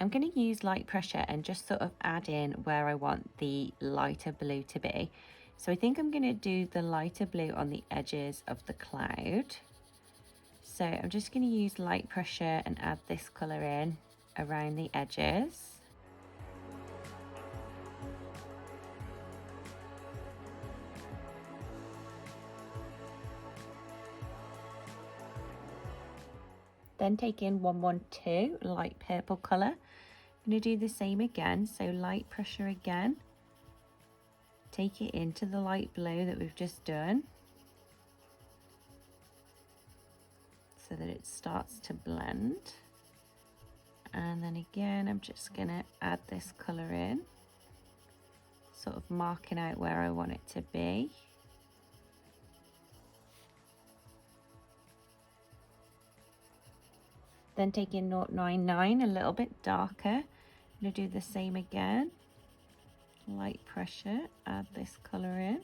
I'm going to use light pressure and just sort of add in where I want the lighter blue to be. So I think I'm going to do the lighter blue on the edges of the cloud. So I'm just going to use light pressure and add this colour in around the edges. Then take in 112 light purple colour. I'm going to do the same again, so light pressure again. Take it into the light blue that we've just done, so that it starts to blend. And then again, I'm just going to add this colour in, sort of marking out where I want it to be. Then take in 0.99, a little bit darker. I'm going to do the same again. Light pressure, add this colour in.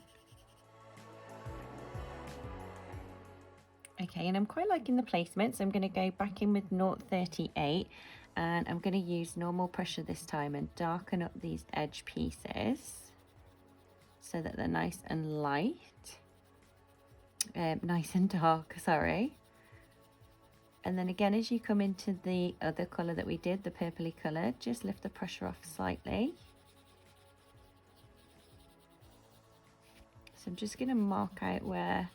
Okay, and I'm quite liking the placement, so I'm going to go back in with 0.38 and I'm going to use normal pressure this time and darken up these edge pieces so that they're nice and light. Nice and dark, sorry. And then again, as you come into the other colour that we did, the purpley colour, just lift the pressure off slightly. So I'm just going to mark out where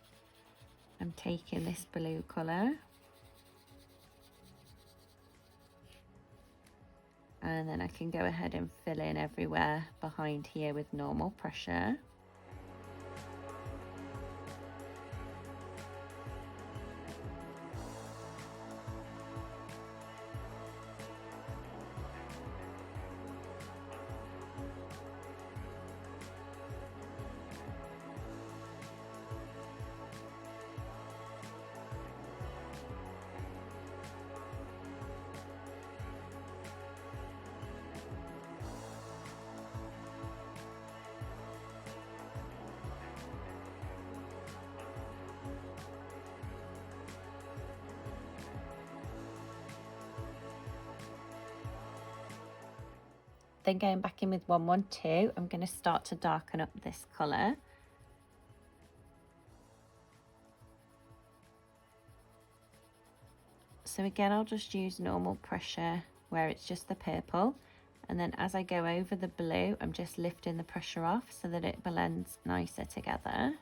I'm taking this blue colour. And then I can go ahead and fill in everywhere behind here with normal pressure. Then going back in with 112, I'm going to start to darken up this colour. So again, I'll just use normal pressure where it's just the purple. And then as I go over the blue, I'm just lifting the pressure off so that it blends nicer together.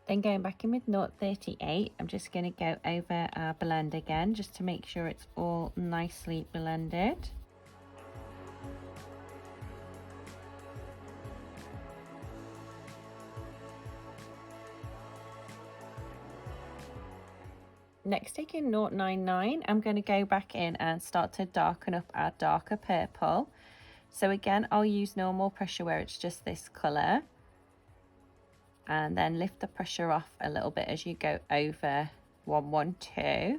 Then going back in with 0.38, I'm just going to go over our blend again just to make sure it's all nicely blended. Next, taking 0.99, I'm going to go back in and start to darken up our darker purple. So again, I'll use normal pressure where it's just this colour. And then lift the pressure off a little bit as you go over 112.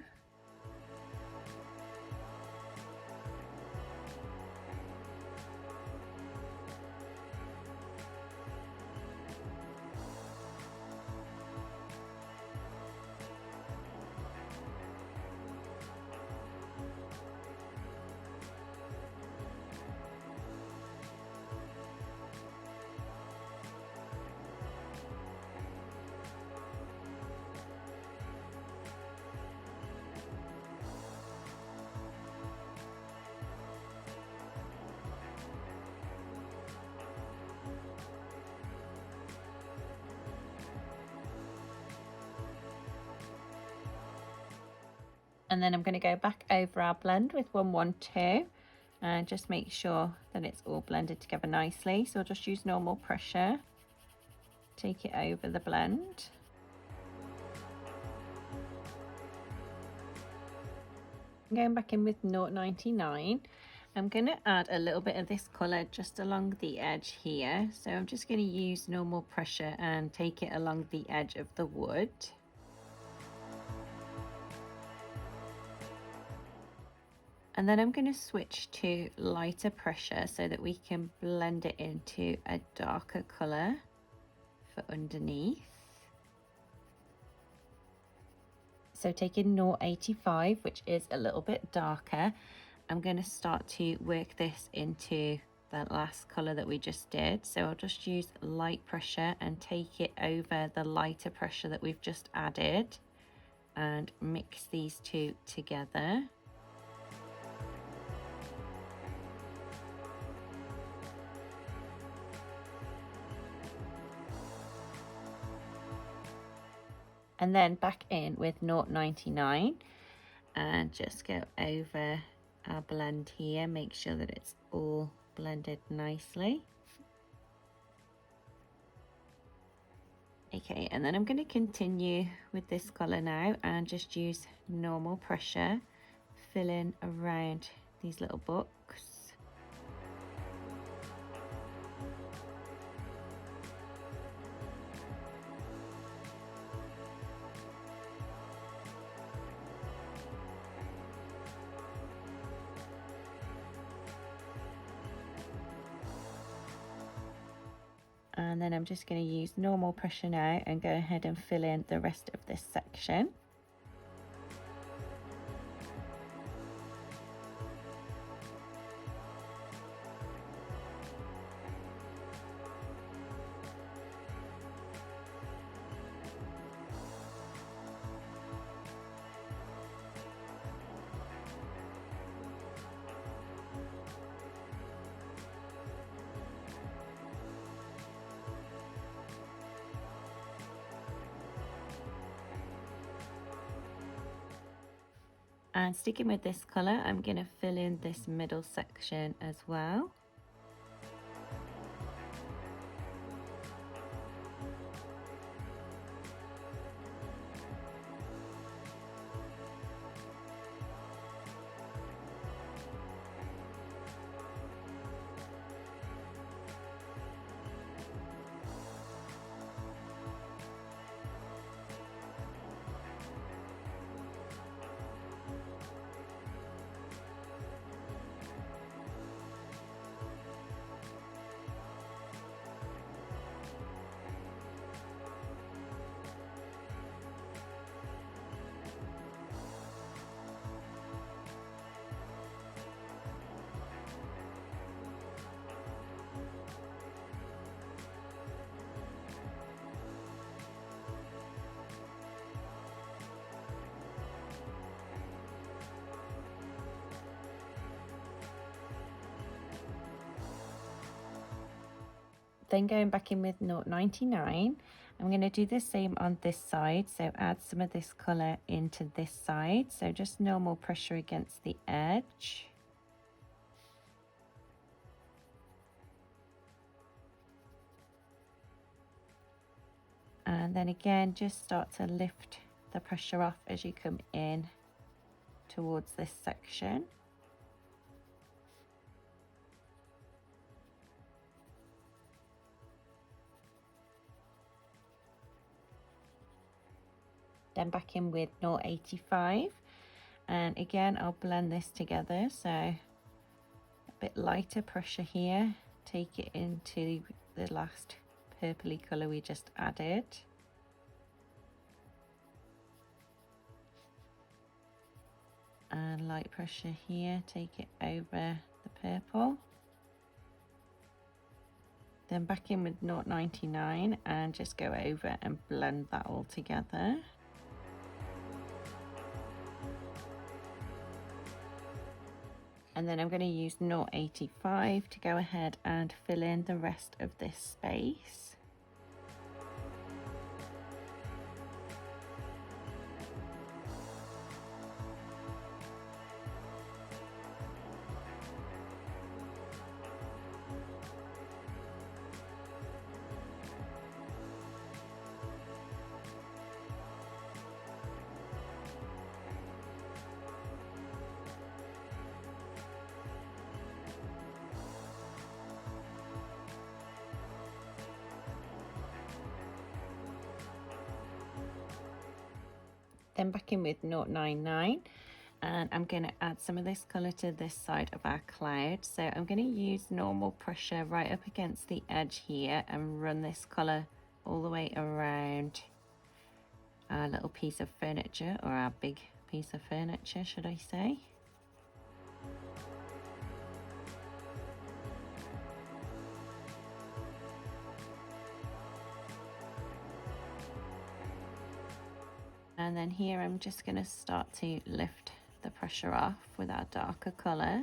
And then I'm going to go back over our blend with 112 and just make sure that it's all blended together nicely. So I'll just use normal pressure, take it over the blend. I'm going back in with 0.99. I'm going to add a little bit of this colour just along the edge here. So I'm just going to use normal pressure and take it along the edge of the wood. And then I'm going to switch to lighter pressure so that we can blend it into a darker colour for underneath. So taking 0.85, which is a little bit darker, I'm going to start to work this into that last colour that we just did. So I'll just use light pressure and take it over the lighter pressure that we've just added and mix these two together. And then back in with 0.99 and just go over our blend here, make sure that it's all blended nicely. Okay, and then I'm going to continue with this colour now and just use normal pressure, fill in around these little books. And then I'm just going to use normal pressure now and go ahead and fill in the rest of this section. And sticking with this colour, I'm going to fill in this middle section as well. Then going back in with 0.99, I'm going to do the same on this side, so add some of this colour into this side, so just normal pressure against the edge. And then again, just start to lift the pressure off as you come in towards this section. Then back in with 0.85, and again I'll blend this together, so a bit lighter pressure here, take it into the last purpley colour we just added. And light pressure here, take it over the purple. Then back in with 0.99 and just go over and blend that all together. And then I'm going to use 0.85 to go ahead and fill in the rest of this space. Then back in with 099, and I'm going to add some of this colour to this side of our cloud. So I'm going to use normal pressure right up against the edge here and run this colour all the way around our little piece of furniture, or our big piece of furniture, should I say. And then here I'm just going to start to lift the pressure off with our darker colour.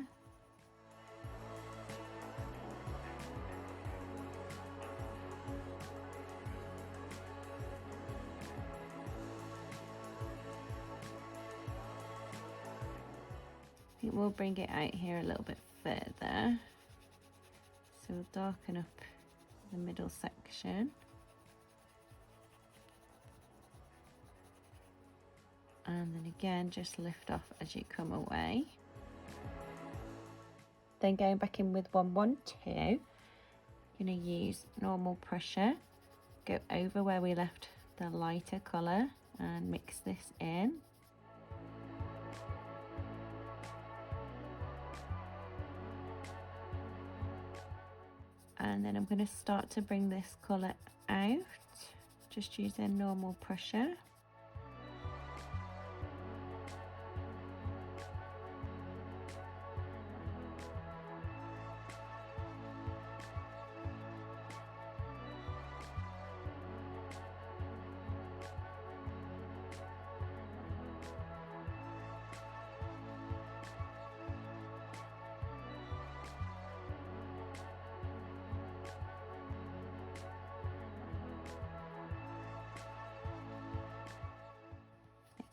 I think we'll bring it out here a little bit further. So we'll darken up the middle section. And then again, just lift off as you come away. Then going back in with 112, I'm going to use normal pressure, go over where we left the lighter colour and mix this in. And then I'm going to start to bring this colour out, just using normal pressure.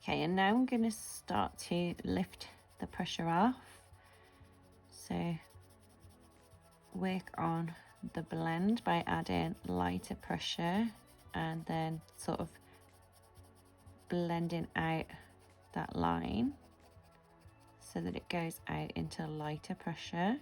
Okay, and now I'm going to start to lift the pressure off. So work on the blend by adding lighter pressure and then sort of blending out that line so that it goes out into lighter pressure.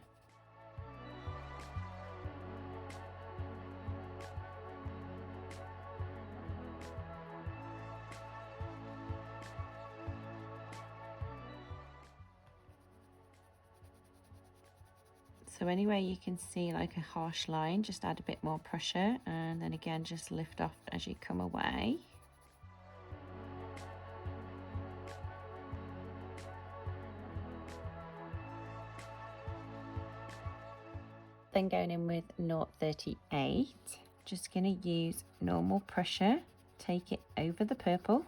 So anywhere you can see like a harsh line, just add a bit more pressure, and then again just lift off as you come away. Then going in with 038, just going to use normal pressure, take it over the purple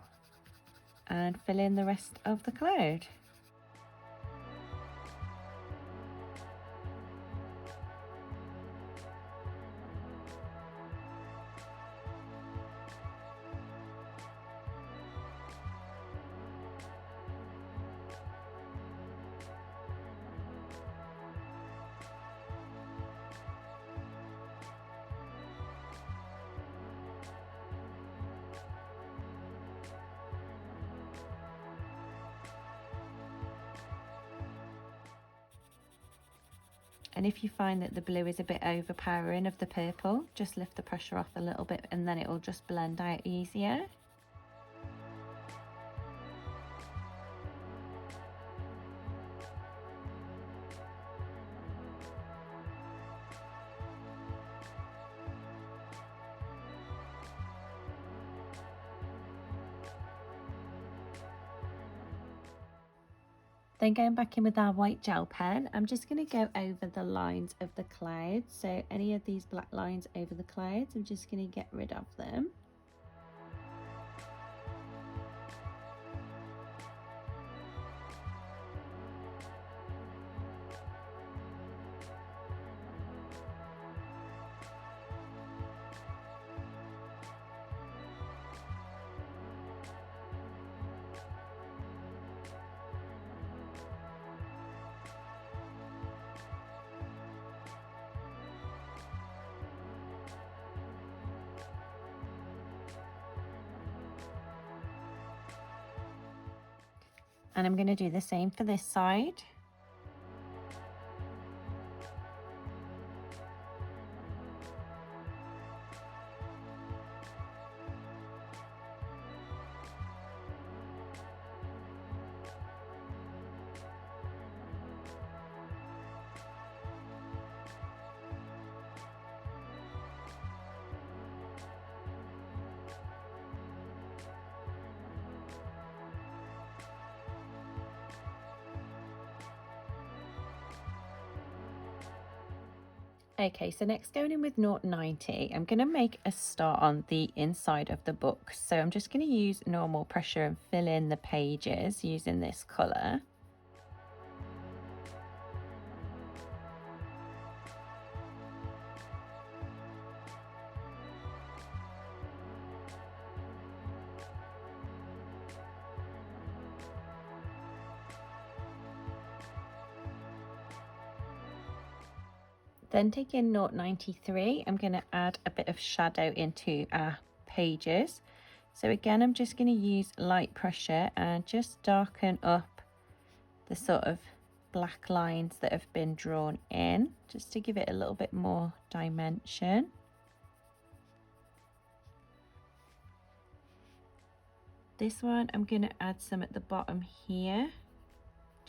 and fill in the rest of the cloud. And if you find that the blue is a bit overpowering of the purple, just lift the pressure off a little bit and then it will just blend out easier. Then going back in with our white gel pen, I'm just going to go over the lines of the clouds. So any of these black lines over the clouds, I'm just going to get rid of them. And I'm going to do the same for this side. Okay, so next going in with 090, I'm going to make a start on the inside of the book. So I'm just going to use normal pressure and fill in the pages using this colour. Then taking 093, I'm going to add a bit of shadow into our pages. So again, I'm just going to use light pressure and just darken up the sort of black lines that have been drawn in, just to give it a little bit more dimension. This one, I'm going to add some at the bottom here,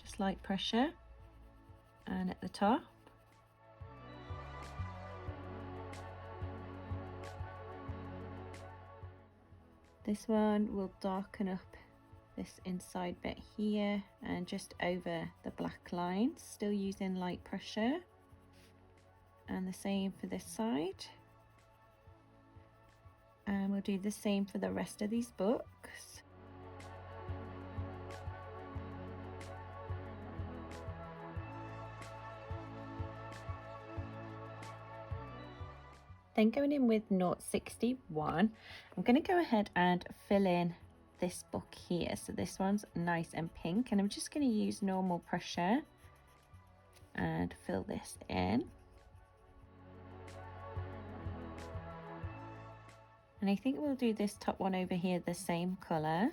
just light pressure, and at the top. This one will darken up this inside bit here and just over the black lines, still using light pressure. And the same for this side. And we'll do the same for the rest of these books. Then going in with 061, I'm going to go ahead and fill in this book here. So this one's nice and pink, and I'm just going to use normal pressure and fill this in. And I think we'll do this top one over here the same colour.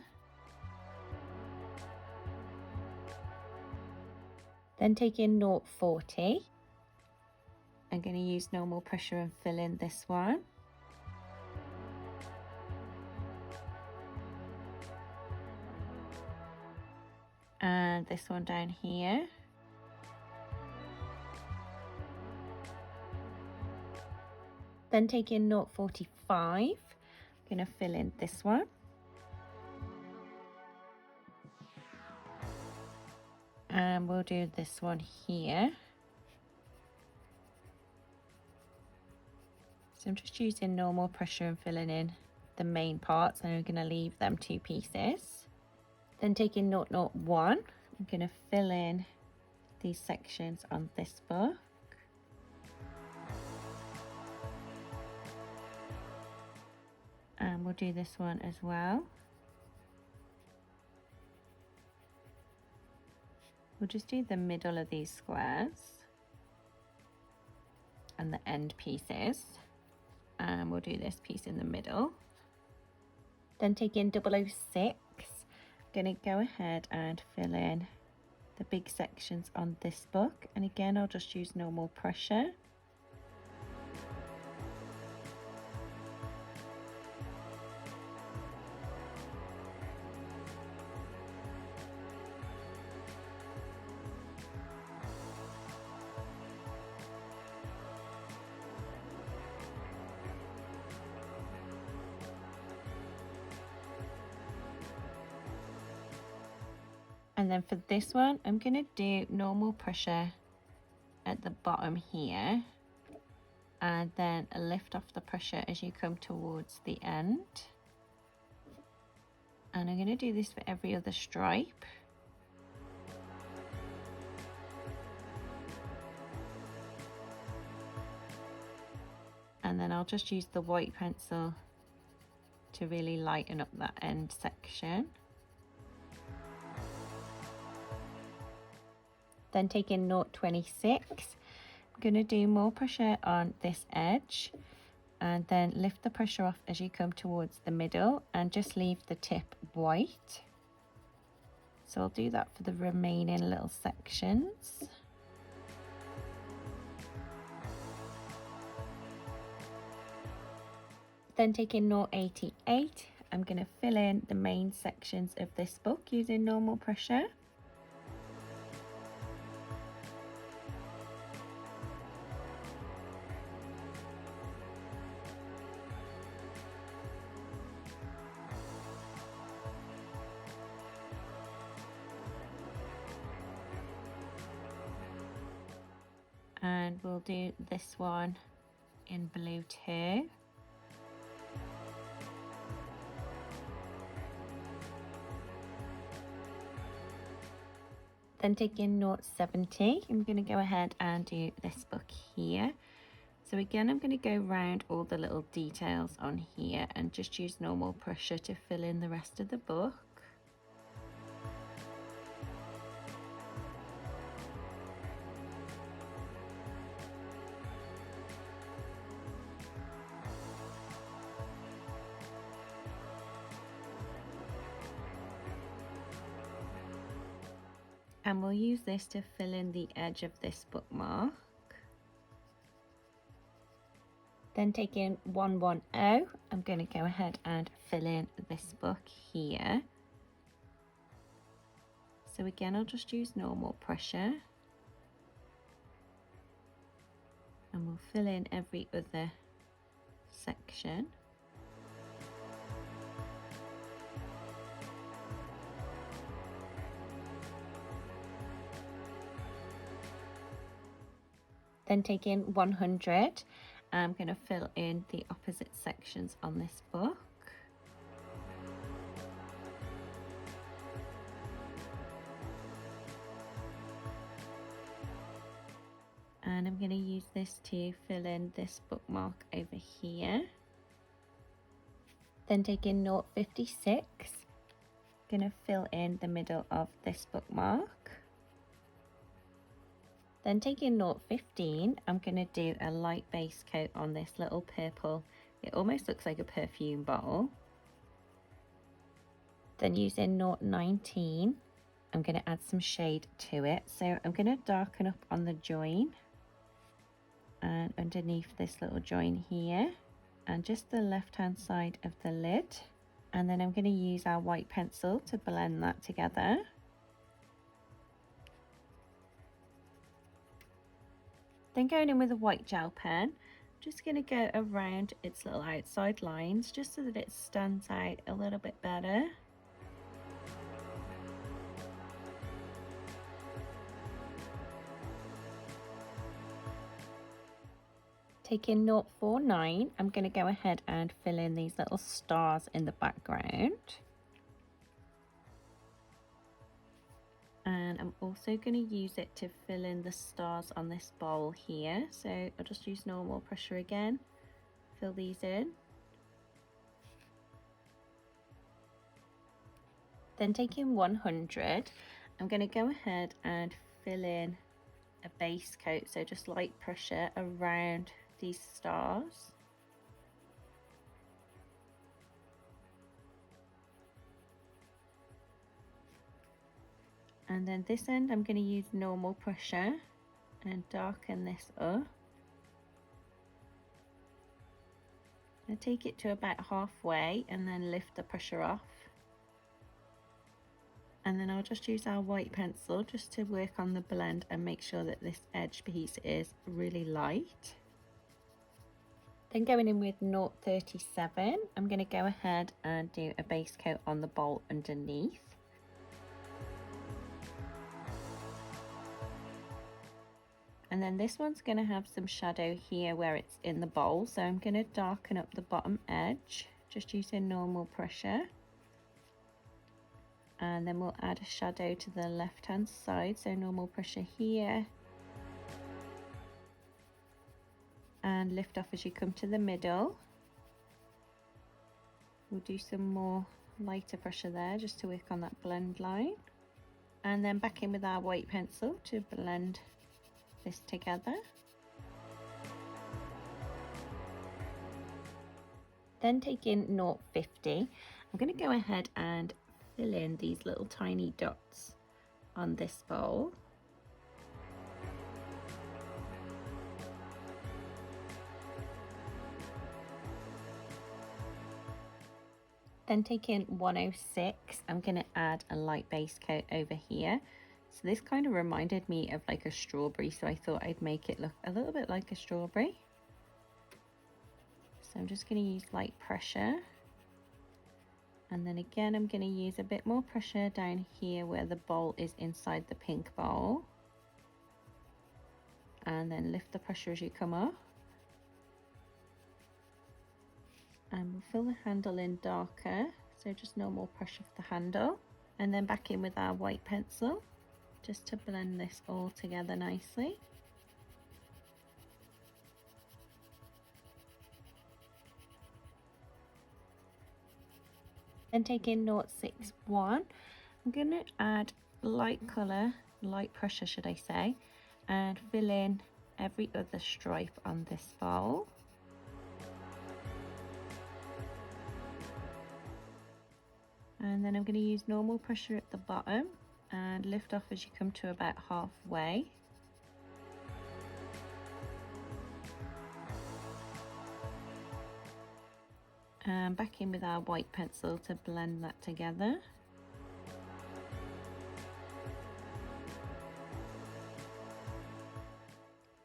Then take in 040. I'm going to use normal pressure and fill in this one. And this one down here. Then take in 045. I'm going to fill in this one. And we'll do this one here. So I'm just using normal pressure and filling in the main parts, and I'm going to leave them two pieces. Then taking 001, I'm going to fill in these sections on this book. And we'll do this one as well. We'll just do the middle of these squares and the end pieces. And we'll do this piece in the middle. Then take in 006. I'm going to go ahead and fill in the big sections on this book. And again, I'll just use normal pressure. And then for this one, I'm going to do normal pressure at the bottom here, and then lift off the pressure as you come towards the end. And I'm going to do this for every other stripe. And then I'll just use the white pencil to really lighten up that end section. Then take in 026. I'm going to do more pressure on this edge, and then lift the pressure off as you come towards the middle, and just leave the tip white. So I'll do that for the remaining little sections. Then take in 088. I'm going to fill in the main sections of this book using normal pressure. And we'll do this one in blue too. Then taking note 70, I'm going to go ahead and do this book here. So again, I'm going to go around all the little details on here and just use normal pressure to fill in the rest of the book. And we'll use this to fill in the edge of this bookmark. Then taking 110, I'm going to go ahead and fill in this book here. So again, I'll just use normal pressure. And we'll fill in every other section. Then taking 100, I'm going to fill in the opposite sections on this book. And I'm going to use this to fill in this bookmark over here. Then taking note 56, going to fill in the middle of this bookmark. Then taking note 15, I'm going to do a light base coat on this little purple. It almost looks like a perfume bottle. Then using note 19, I'm going to add some shade to it. So I'm going to darken up on the join and underneath this little join here and just the left hand side of the lid. And then I'm going to use our white pencil to blend that together. Then going in with a white gel pen, just going to go around its little outside lines just so that it stands out a little bit better. Taking note 49, I'm going to go ahead and fill in these little stars in the background. And I'm also going to use it to fill in the stars on this bowl here. So I'll just use normal pressure again, fill these in. Then taking 100, I'm going to go ahead and fill in a base coat. So just light pressure around these stars. And then this end, I'm going to use normal pressure and darken this up. I take it to about halfway and then lift the pressure off. And then I'll just use our white pencil just to work on the blend and make sure that this edge piece is really light. Then going in with note 37, I'm going to go ahead and do a base coat on the bowl underneath. And then this one's going to have some shadow here where it's in the bowl, so I'm going to darken up the bottom edge just using normal pressure. And then we'll add a shadow to the left hand side, so normal pressure here. And lift off as you come to the middle. We'll do some more lighter pressure there just to work on that blend line. And then back in with our white pencil to blend this together. Then taking note 50, I'm going to go ahead and fill in these little tiny dots on this bowl. Then taking 106, I'm going to add a light base coat over here. So this kind of reminded me of like a strawberry, so I thought I'd make it look a little bit like a strawberry. So I'm just going to use light pressure. And then again, I'm going to use a bit more pressure down here where the bowl is inside the pink bowl. and then lift the pressure as you come up. And we'll fill the handle in darker, so just normal pressure for the handle, and then back in with our white pencil just to blend this all together nicely. Then taking 0.61, I'm going to add light colour, light pressure should I say, and fill in every other stripe on this bowl. And then I'm going to use normal pressure at the bottom and lift off as you come to about halfway. And back in with our white pencil to blend that together.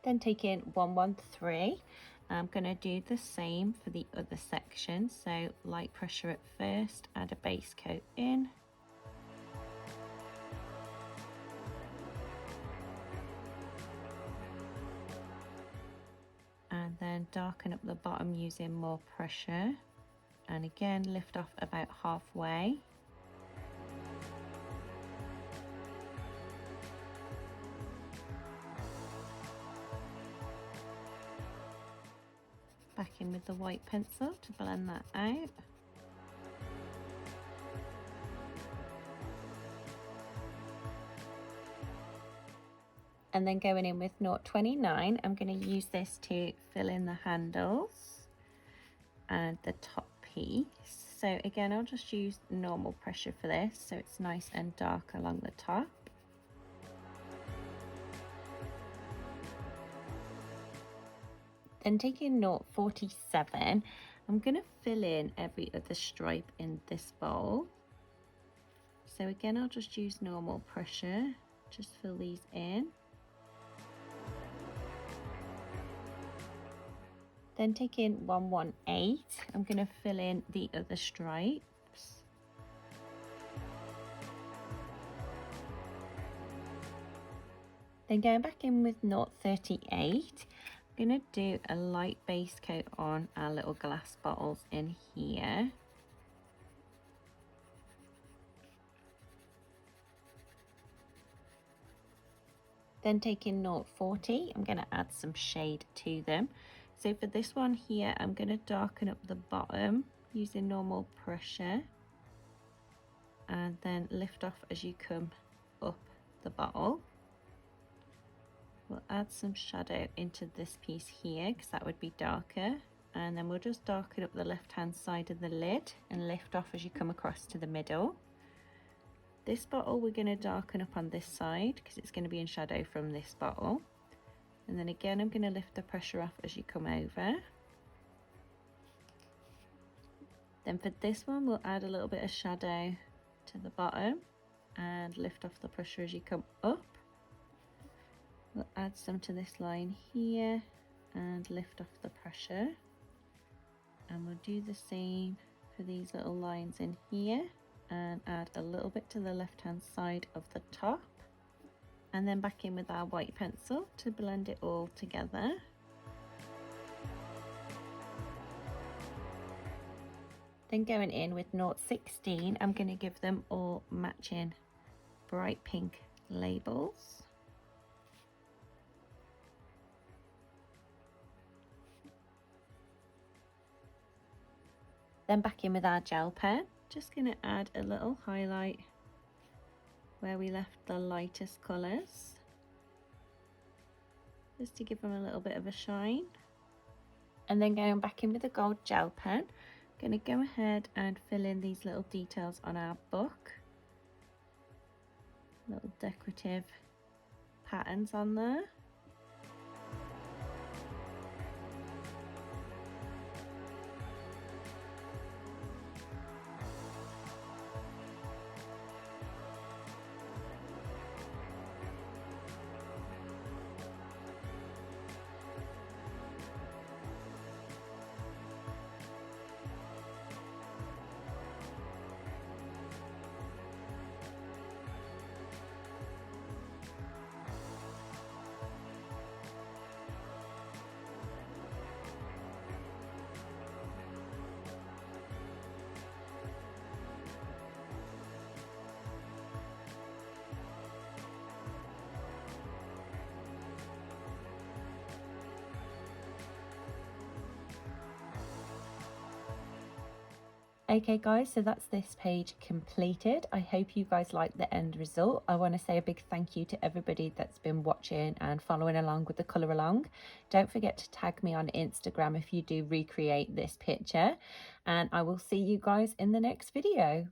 Then taking 113, I'm going to do the same for the other section. So light pressure at first, add a base coat in. And then darken up the bottom using more pressure. And again, lift off about halfway. Back in with the white pencil to blend that out. And then going in with 0.29, I'm going to use this to fill in the handles and the top piece. So again, I'll just use normal pressure for this, so it's nice and dark along the top. Then taking 0.47, I'm going to fill in every other stripe in this bowl. So again, I'll just use normal pressure, just fill these in. Then taking 118, I'm going to fill in the other stripes. Then going back in with 0.38, I'm going to do a light base coat on our little glass bottles in here. Then taking 0.40, I'm going to add some shade to them. So for this one here, I'm going to darken up the bottom using normal pressure and then lift off as you come up the bottle. We'll add some shadow into this piece here because that would be darker, and then we'll just darken up the left hand side of the lid and lift off as you come across to the middle. This bottle we're going to darken up on this side because it's going to be in shadow from this bottle. And then again, I'm going to lift the pressure off as you come over. Then for this one, we'll add a little bit of shadow to the bottom and lift off the pressure as you come up. We'll add some to this line here and lift off the pressure. And we'll do the same for these little lines in here and add a little bit to the left hand side of the top. And then back in with our white pencil to blend it all together. Then going in with 0.16, I'm going to give them all matching bright pink labels. Then back in with our gel pen, just going to add a little highlight where we left the lightest colours, just to give them a little bit of a shine. And then going back in with the gold gel pen, I'm going to go ahead and fill in these little details on our book. Little decorative patterns on there. Okay guys, so that's this page completed. I hope you guys like the end result. I want to say a big thank you to everybody that's been watching and following along with the colour along. Don't forget to tag me on Instagram if you do recreate this picture, and I will see you guys in the next video.